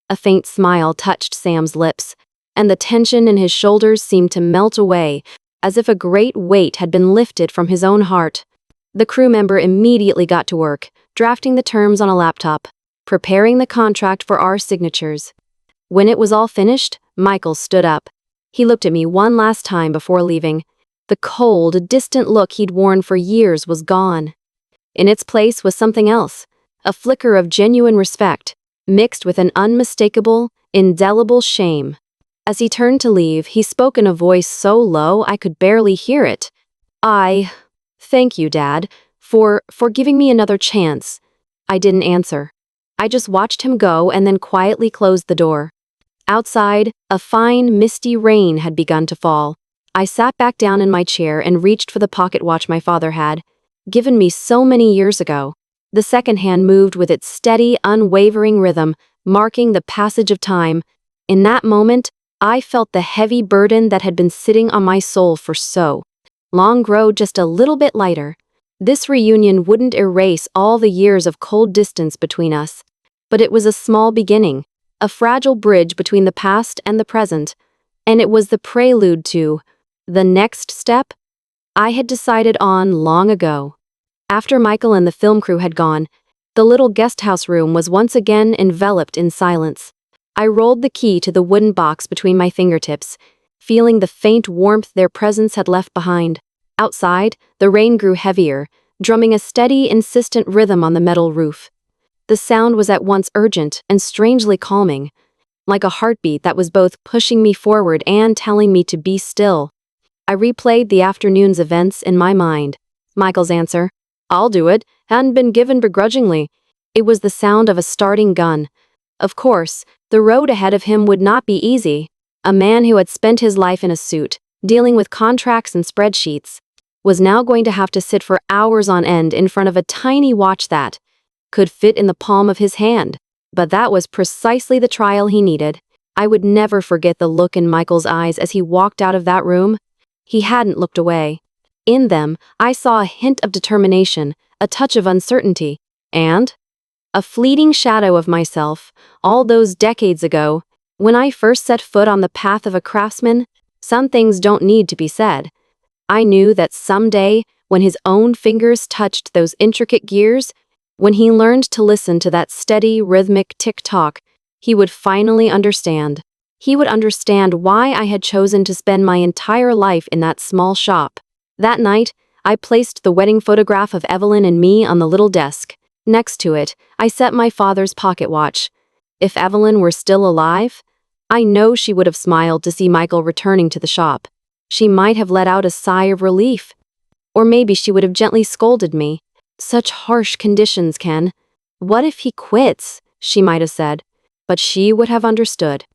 A faint smile touched Sam's lips, and the tension in his shoulders seemed to melt away, as if a great weight had been lifted from his own heart. The crew member immediately got to work, drafting the terms on a laptop, preparing the contract for our signatures. When it was all finished, Michael stood up. He looked at me one last time before leaving. The cold, distant look he'd worn for years was gone. In its place was something else, a flicker of genuine respect, mixed with an unmistakable, indelible shame. As he turned to leave, he spoke in a voice so low I could barely hear it. Thank you, Dad, for giving me another chance. I didn't answer. I just watched him go and then quietly closed the door. Outside, a fine, misty rain had begun to fall. I sat back down in my chair and reached for the pocket watch my father had given me so many years ago. The second hand moved with its steady, unwavering rhythm, marking the passage of time. In that moment, I felt the heavy burden that had been sitting on my soul for so long grow just a little bit lighter. This reunion wouldn't erase all the years of cold distance between us, but it was a small beginning, a fragile bridge between the past and the present, and it was the prelude to the next step I had decided on long ago. After Michael and the film crew had gone, the little guest house room was once again enveloped in silence. I rolled the key to the wooden box between my fingertips, feeling the faint warmth their presence had left behind. Outside, the rain grew heavier, drumming a steady, insistent rhythm on the metal roof. The sound was at once urgent and strangely calming, like a heartbeat that was both pushing me forward and telling me to be still. I replayed the afternoon's events in my mind. Michael's answer, "I'll do it," hadn't been given begrudgingly. It was the sound of a starting gun. Of course, the road ahead of him would not be easy. A man who had spent his life in a suit, dealing with contracts and spreadsheets, was now going to have to sit for hours on end in front of a tiny watch that could fit in the palm of his hand. But that was precisely the trial he needed. I would never forget the look in Michael's eyes as he walked out of that room. He hadn't looked away. In them, I saw a hint of determination, a touch of uncertainty, and a fleeting shadow of myself. All those decades ago, when I first set foot on the path of a craftsman, some things don't need to be said. I knew that someday, when his own fingers touched those intricate gears, when he learned to listen to that steady, rhythmic tick-tock, he would finally understand. He would understand why I had chosen to spend my entire life in that small shop. That night, I placed the wedding photograph of Evelyn and me on the little desk. Next to it, I set my father's pocket watch. If Evelyn were still alive, I know she would have smiled to see Michael returning to the shop. She might have let out a sigh of relief. Or maybe she would have gently scolded me. "Such harsh conditions, Ken. What if he quits?" she might have said. But she would have understood.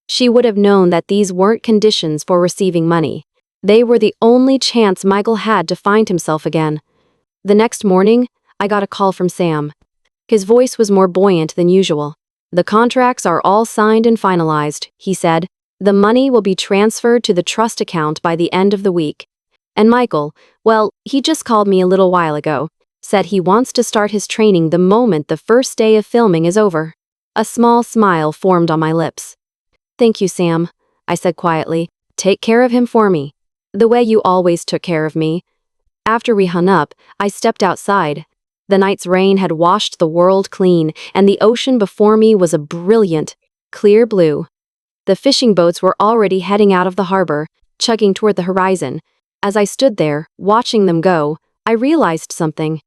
She would have known that these weren't conditions for receiving money. They were the only chance Michael had to find himself again. The next morning, I got a call from Sam. His voice was more buoyant than usual. "The contracts are all signed and finalized," he said. "The money will be transferred to the trust account by the end of the week." And Michael, well, he just called me a little while ago, said he wants to start his training the moment the first day of filming is over. A small smile formed on my lips. "Thank you, Sam," I said quietly. "Take care of him for me, the way you always took care of me." After we hung up, I stepped outside. The night's rain had washed the world clean, and the ocean before me was a brilliant, clear blue. The fishing boats were already heading out of the harbor, chugging toward the horizon. As I stood there, watching them go, I realized something.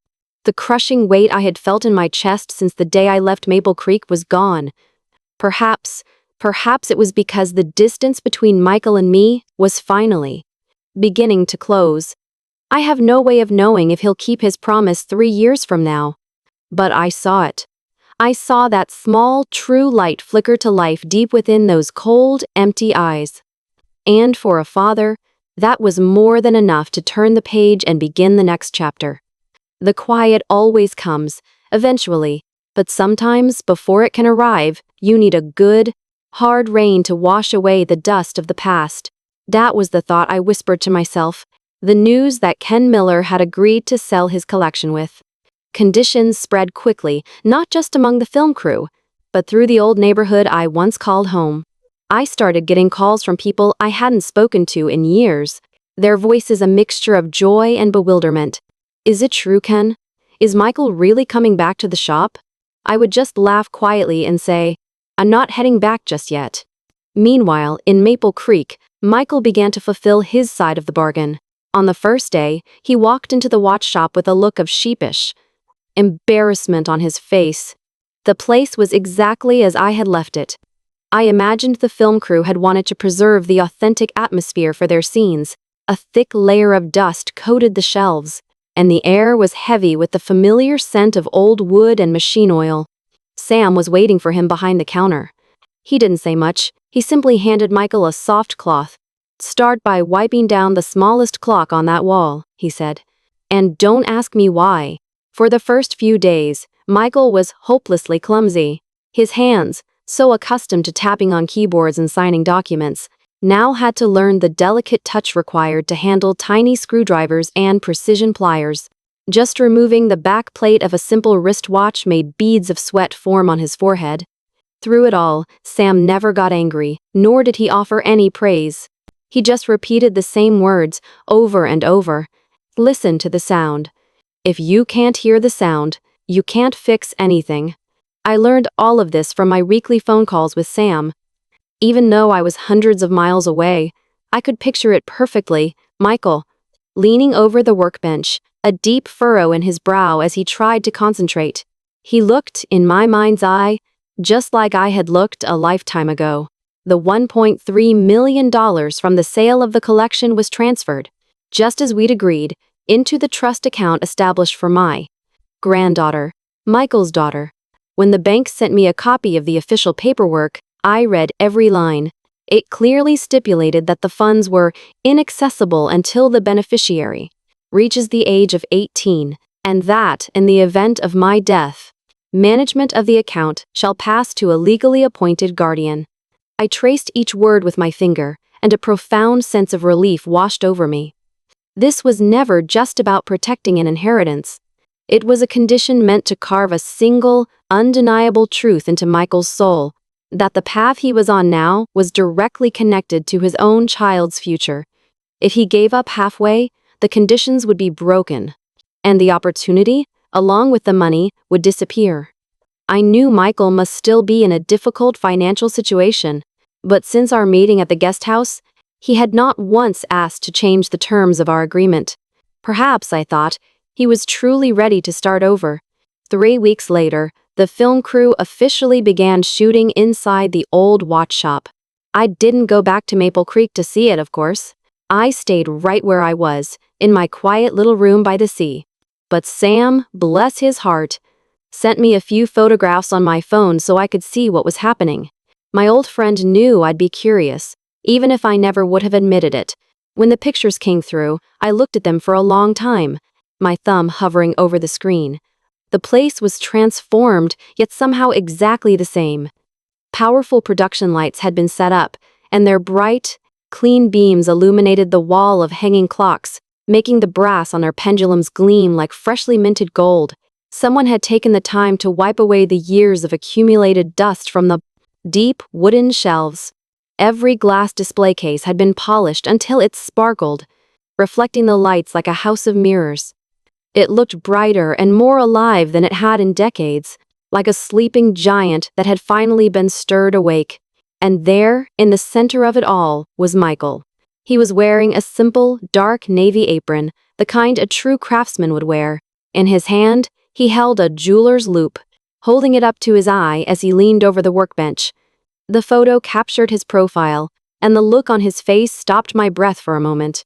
The crushing weight I had felt in my chest since the day I left Maple Creek was gone. Perhaps it was because the distance between Michael and me was finally beginning to close. I have no way of knowing if he'll keep his promise 3 years from now. But I saw it. I saw that small, true light flicker to life deep within those cold, empty eyes. And for a father, that was more than enough to turn the page and begin the next chapter. The quiet always comes, eventually, but sometimes, before it can arrive, you need a good, hard rain to wash away the dust of the past. That was the thought I whispered to myself. The news that Ken Miller had agreed to sell his collection with. Conditions spread quickly, not just among the film crew, but through the old neighborhood I once called home. I started getting calls from people I hadn't spoken to in years. Their voices a mixture of joy and bewilderment. "Is it true, Ken? Is Michael really coming back to the shop?" I would just laugh quietly and say, "I'm not heading back just yet." Meanwhile, in Maple Creek, Michael began to fulfill his side of the bargain. On the first day, he walked into the watch shop with a look of sheepish embarrassment on his face. The place was exactly as I had left it. I imagined the film crew had wanted to preserve the authentic atmosphere for their scenes. A thick layer of dust coated the shelves, and the air was heavy with the familiar scent of old wood and machine oil. Sam was waiting for him behind the counter. He didn't say much. He simply handed Michael a soft cloth. "Start by wiping down the smallest clock on that wall," he said. "And don't ask me why." For the first few days, Michael was hopelessly clumsy. His hands, so accustomed to tapping on keyboards and signing documents, now had to learn the delicate touch required to handle tiny screwdrivers and precision pliers. Just removing the back plate of a simple wristwatch made beads of sweat form on his forehead. Through it all, Sam never got angry, nor did he offer any praise. He just repeated the same words over and over. "Listen to the sound. If you can't hear the sound, you can't fix anything." I learned all of this from my weekly phone calls with Sam. Even though I was hundreds of miles away, I could picture it perfectly. Michael, leaning over the workbench, a deep furrow in his brow as he tried to concentrate. He looked, in my mind's eye, just like I had looked a lifetime ago. The $1.3 million from the sale of the collection was transferred, just as we'd agreed, into the trust account established for my granddaughter, Michael's daughter. When the bank sent me a copy of the official paperwork, I read every line. It clearly stipulated that the funds were inaccessible until the beneficiary reaches the age of 18, and that, in the event of my death, management of the account shall pass to a legally appointed guardian. I traced each word with my finger, and a profound sense of relief washed over me. This was never just about protecting an inheritance. It was a condition meant to carve a single, undeniable truth into Michael's soul, that the path he was on now was directly connected to his own child's future. If he gave up halfway, the conditions would be broken, and the opportunity, along with the money, would disappear. I knew Michael must still be in a difficult financial situation, but since our meeting at the guest house, he had not once asked to change the terms of our agreement. Perhaps, I thought, he was truly ready to start over. 3 weeks later, the film crew officially began shooting inside the old watch shop. I didn't go back to Maple Creek to see it, of course. I stayed right where I was, in my quiet little room by the sea. But Sam, bless his heart, sent me a few photographs on my phone so I could see what was happening. My old friend knew I'd be curious, even if I never would have admitted it. When the pictures came through, I looked at them for a long time, my thumb hovering over the screen. The place was transformed, yet somehow exactly the same. Powerful production lights had been set up, and their bright, clean beams illuminated the wall of hanging clocks, making the brass on their pendulums gleam like freshly minted gold. Someone had taken the time to wipe away the years of accumulated dust from the deep wooden shelves. Every glass display case had been polished until it sparkled, reflecting the lights like a house of mirrors. It looked brighter and more alive than it had in decades, like a sleeping giant that had finally been stirred awake. And there, in the center of it all, was Michael. He was wearing a simple, dark navy apron, the kind a true craftsman would wear. In his hand, he held a jeweler's loupe, holding it up to his eye as he leaned over the workbench. The photo captured his profile, and the look on his face stopped my breath for a moment.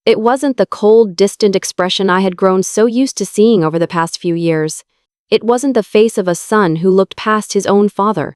It wasn't the cold, distant expression I had grown so used to seeing over the past few years. It wasn't the face of a son who looked past his own father.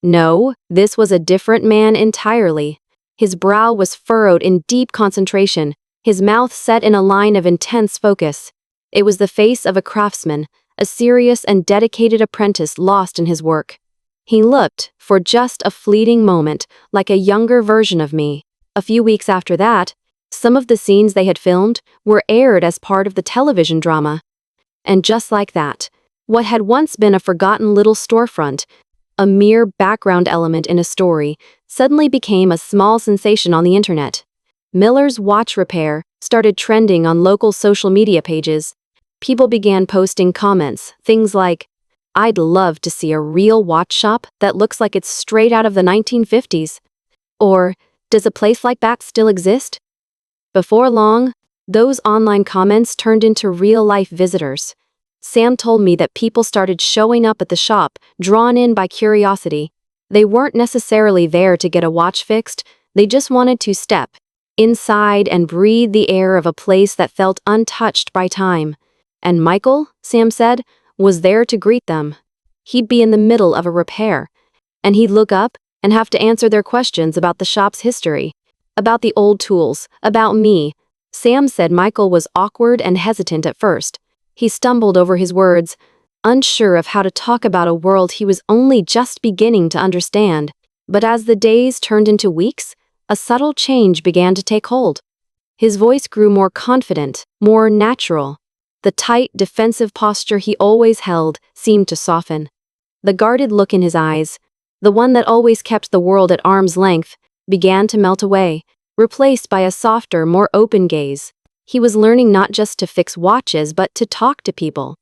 No, this was a different man entirely. His brow was furrowed in deep concentration, his mouth set in a line of intense focus. It was the face of a craftsman, a serious and dedicated apprentice lost in his work. He looked, for just a fleeting moment, like a younger version of me. A few weeks after that, some of the scenes they had filmed were aired as part of the television drama. And just like that, what had once been a forgotten little storefront, a mere background element in a story, suddenly became a small sensation on the internet. Miller's Watch Repair started trending on local social media pages. People began posting comments, things like, "I'd love to see a real watch shop that looks like it's straight out of the 1950s. Or, Does a place like that still exist? Before long, those online comments turned into real-life visitors. Sam told me that people started showing up at the shop, drawn in by curiosity. They weren't necessarily there to get a watch fixed, they just wanted to step inside and breathe the air of a place that felt untouched by time. And Michael, Sam said, was there to greet them. He'd be in the middle of a repair, and he'd look up and have to answer their questions about the shop's history, about the old tools, about me. Sam said Michael was awkward and hesitant at first. He stumbled over his words, unsure of how to talk about a world he was only just beginning to understand. But as the days turned into weeks, a subtle change began to take hold. His voice grew more confident, more natural. The tight, defensive posture he always held seemed to soften. The guarded look in his eyes, the one that always kept the world at arm's length, began to melt away, replaced by a softer, more open gaze. He was learning not just to fix watches but to talk to people,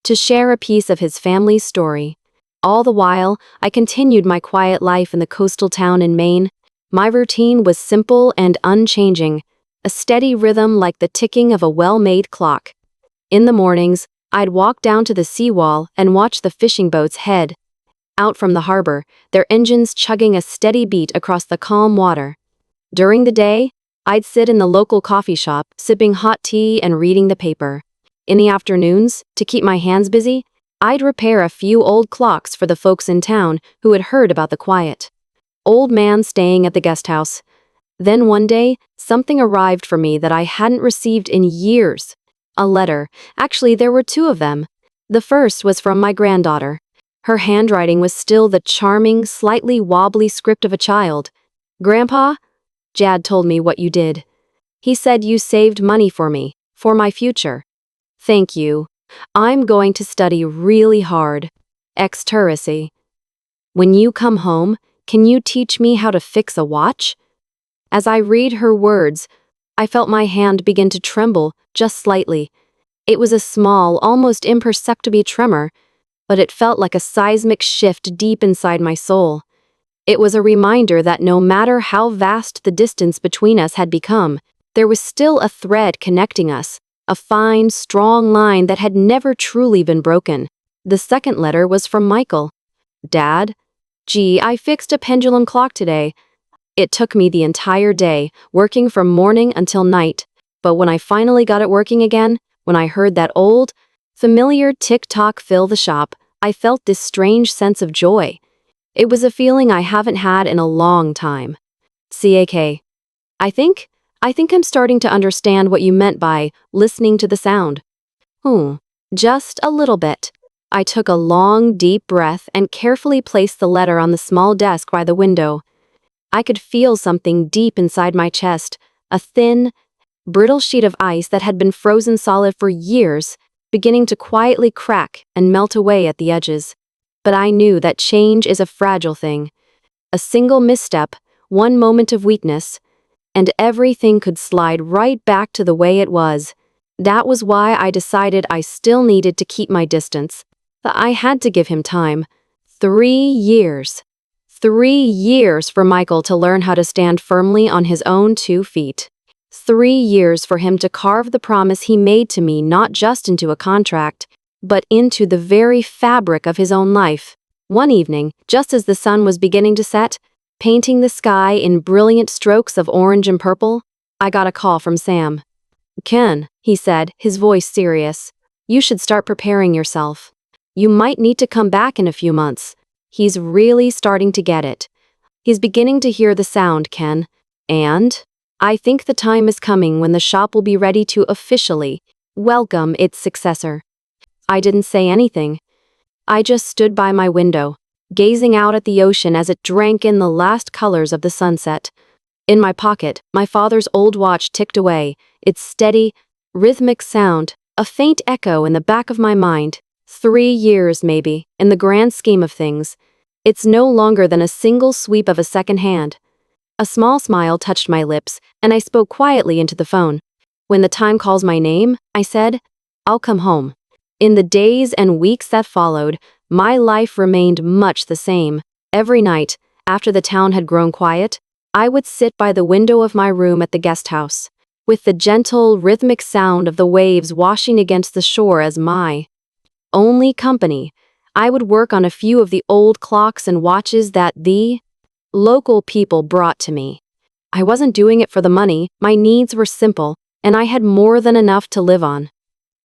to share a piece of his family's story. All the while, I continued my quiet life in the coastal town in Maine. My routine was simple and unchanging, a steady rhythm like the ticking of a well-made clock. In the mornings, I'd walk down to the seawall and watch the fishing boats head out from the harbor, their engines chugging a steady beat across the calm water. During the day, I'd sit in the local coffee shop, sipping hot tea and reading the paper. In the afternoons, to keep my hands busy, I'd repair a few old clocks for the folks in town who had heard about the quiet old man staying at the guest house. Then one day, something arrived for me that I hadn't received in years. A letter. Actually, there were two of them. The first was from my granddaughter. Her handwriting was still the charming, slightly wobbly script of a child. "Grandpa, Jad told me what you did. He said you saved money for me, for my future. Thank you. I'm going to study really hard. Ex-Turisi. When you come home, can you teach me how to fix a watch?" As I read her words, I felt my hand begin to tremble, just slightly. It was a small, almost imperceptible tremor, but it felt like a seismic shift deep inside my soul. It was a reminder that no matter how vast the distance between us had become, there was still a thread connecting us, a fine, strong line that had never truly been broken. The second letter was from Michael. "Dad, gee, I fixed a pendulum clock today. It took me the entire day, working from morning until night. But when I finally got it working again, when I heard that old, familiar tick-tock fill the shop, I felt this strange sense of joy. It was a feeling I haven't had in a long time. CAK. I think I'm starting to understand what you meant by listening to the sound." Just a little bit. I took a long, deep breath and carefully placed the letter on the small desk by the window. I could feel something deep inside my chest, a thin, brittle sheet of ice that had been frozen solid for years, beginning to quietly crack and melt away at the edges. But I knew that change is a fragile thing. A single misstep, one moment of weakness, and everything could slide right back to the way it was. That was why I decided I still needed to keep my distance, that I had to give him time. 3 years. 3 years for Michael to learn how to stand firmly on his own 2 feet. 3 years for him to carve the promise he made to me not just into a contract, but into the very fabric of his own life. One evening, just as the sun was beginning to set, painting the sky in brilliant strokes of orange and purple, I got a call from Sam. "Ken," he said, his voice serious, "you should start preparing yourself. You might need to come back in a few months." He's really starting to get it. He's beginning to hear the sound, Ken. And I think the time is coming when the shop will be ready to officially welcome its successor. I didn't say anything. I just stood by my window, gazing out at the ocean as it drank in the last colors of the sunset. In my pocket, my father's old watch ticked away, its steady, rhythmic sound, a faint echo in the back of my mind. 3 years, maybe, in the grand scheme of things. It's no longer than a single sweep of a second hand. A small smile touched my lips, and I spoke quietly into the phone. "When the time calls my name," I said, "I'll come home." In the days and weeks that followed, my life remained much the same. Every night, after the town had grown quiet, I would sit by the window of my room at the guest house, with the gentle, rhythmic sound of the waves washing against the shore as my only company. I would work on a few of the old clocks and watches that the local people brought to me. I wasn't doing it for the money, my needs were simple, and I had more than enough to live on.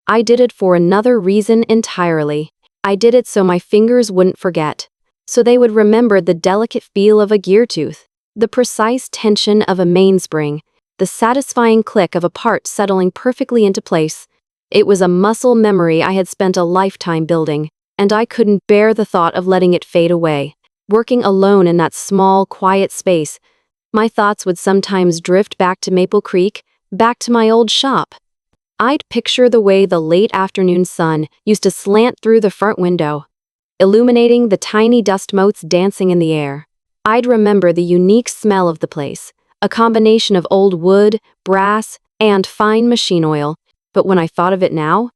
I did it for another reason entirely. I did it so my fingers wouldn't forget, so they would remember the delicate feel of a gear tooth, the precise tension of a mainspring, the satisfying click of a part settling perfectly into place. It was a muscle memory I had spent a lifetime building, and I couldn't bear the thought of letting it fade away. Working alone in that small, quiet space, my thoughts would sometimes drift back to Maple Creek, back to my old shop. I'd picture the way the late afternoon sun used to slant through the front window, illuminating the tiny dust motes dancing in the air. I'd remember the unique smell of the place, a combination of old wood, brass, and fine machine oil. But when I thought of it now,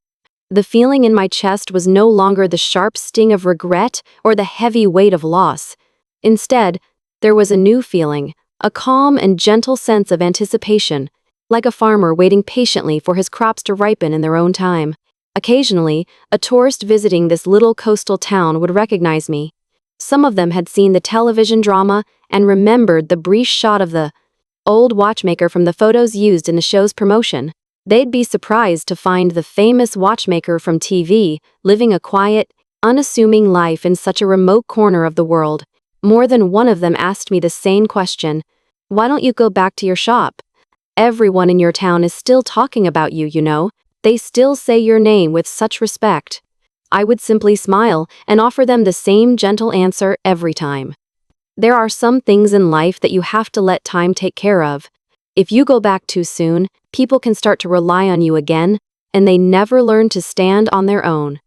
the feeling in my chest was no longer the sharp sting of regret or the heavy weight of loss. Instead, there was a new feeling, a calm and gentle sense of anticipation, like a farmer waiting patiently for his crops to ripen in their own time. Occasionally, a tourist visiting this little coastal town would recognize me. Some of them had seen the television drama and remembered the brief shot of the old watchmaker from the photos used in the show's promotion. They'd be surprised to find the famous watchmaker from TV living a quiet, unassuming life in such a remote corner of the world. More than one of them asked me the same question: "Why don't you go back to your shop? Everyone in your town is still talking about you, you know. They still say your name with such respect." I would simply smile and offer them the same gentle answer every time. There are some things in life that you have to let time take care of. If you go back too soon, people can start to rely on you again, and they never learn to stand on their own.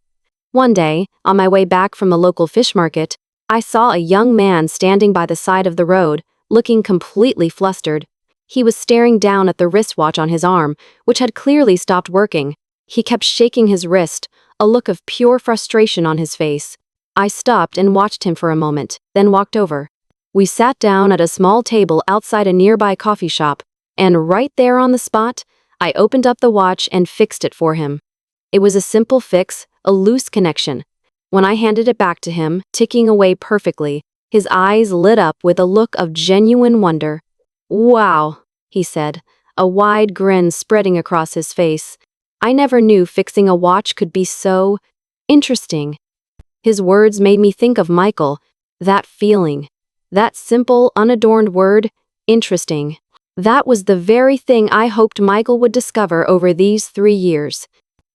One day, on my way back from the local fish market, I saw a young man standing by the side of the road, looking completely flustered. He was staring down at the wristwatch on his arm, which had clearly stopped working. He kept shaking his wrist, a look of pure frustration on his face. I stopped and watched him for a moment, then walked over. We sat down at a small table outside a nearby coffee shop, and right there on the spot, I opened up the watch and fixed it for him. It was a simple fix, a loose connection. When I handed it back to him, ticking away perfectly, his eyes lit up with a look of genuine wonder. "Wow," he said, a wide grin spreading across his face. I never knew fixing a watch could be so interesting. His words made me think of Michael, that feeling, that simple, unadorned word, interesting. That was the very thing I hoped Michael would discover over these 3 years.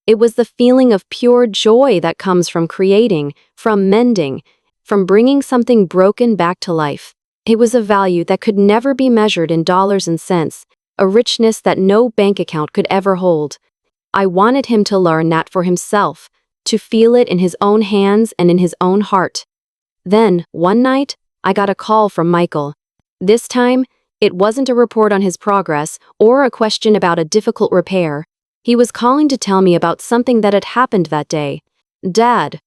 It was the feeling of pure joy that comes from creating, from mending, from bringing something broken back to life. It was a value that could never be measured in dollars and cents, a richness that no bank account could ever hold. I wanted him to learn that for himself, to feel it in his own hands and in his own heart. Then, one night, I got a call from Michael. This time, it wasn't a report on his progress or a question about a difficult repair. He was calling to tell me about something that had happened that day. "Dad,"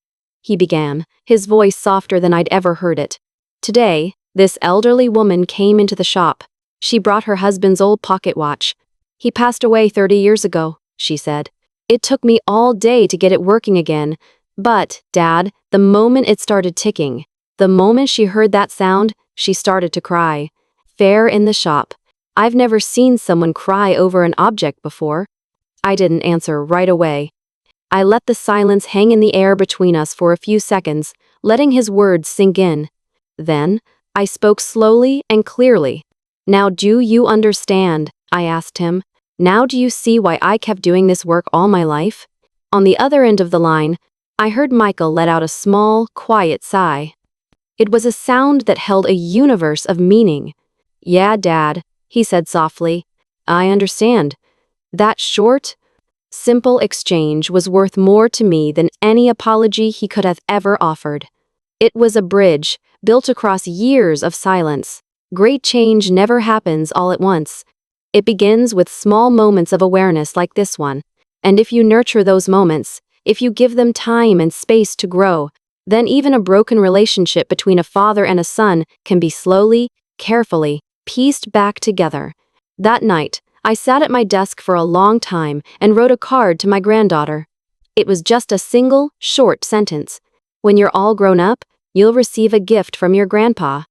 he began, his voice softer than I'd ever heard it. "Today, this elderly woman came into the shop. She brought her husband's old pocket watch. He passed away 30 years ago," she said. "It took me all day to get it working again. But, Dad, the moment it started ticking, the moment she heard that sound, she started to cry. Fair in the shop. I've never seen someone cry over an object before." I didn't answer right away. I let the silence hang in the air between us for a few seconds, letting his words sink in. Then, I spoke slowly and clearly. "Now do you understand?" I asked him. "Now do you see why I kept doing this work all my life?" On the other end of the line, I heard Michael let out a small, quiet sigh. It was a sound that held a universe of meaning. "Yeah, Dad," he said softly. "I understand." That short, simple exchange was worth more to me than any apology he could have ever offered. It was a bridge, built across years of silence. Great change never happens all at once. It begins with small moments of awareness like this one. And if you nurture those moments, if you give them time and space to grow, then even a broken relationship between a father and a son can be slowly, carefully, pieced back together. That night, I sat at my desk for a long time and wrote a card to my granddaughter. It was just a single, short sentence. When you're all grown up, you'll receive a gift from your grandpa.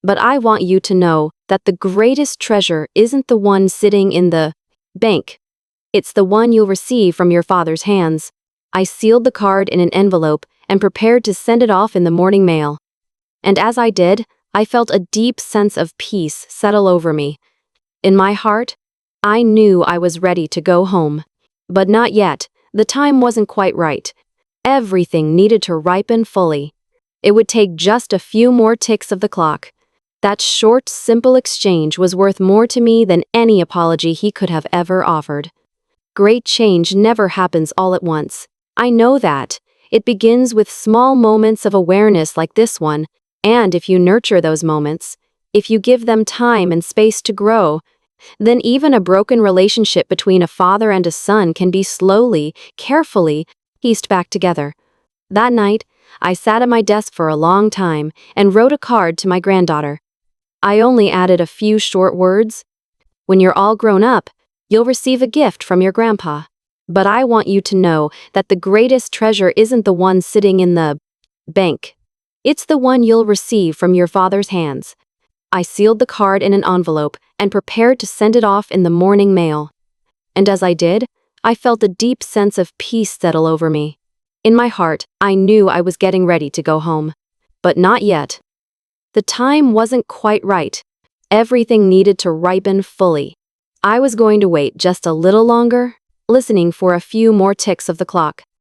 But I want you to know that the greatest treasure isn't the one sitting in the bank. It's the one you'll receive from your father's hands. I sealed the card in an envelope and prepared to send it off in the morning mail. And as I did, I felt a deep sense of peace settle over me. In my heart, I knew I was ready to go home. But not yet. The time wasn't quite right. Everything needed to ripen fully. It would take just a few more ticks of the clock. That short, simple exchange was worth more to me than any apology he could have ever offered. Great change never happens all at once. I know that. It begins with small moments of awareness like this one, and if you nurture those moments, if you give them time and space to grow, then even a broken relationship between a father and a son can be slowly, carefully pieced back together. That night, I sat at my desk for a long time and wrote a card to my granddaughter. I only added a few short words. When you're all grown up, you'll receive a gift from your grandpa. But I want you to know that the greatest treasure isn't the one sitting in the bank. It's the one you'll receive from your father's hands. I sealed the card in an envelope and prepared to send it off in the morning mail. And as I did, I felt a deep sense of peace settle over me. In my heart, I knew I was getting ready to go home. But not yet. The time wasn't quite right. Everything needed to ripen fully. I was going to wait just a little longer, listening for a few more ticks of the clock.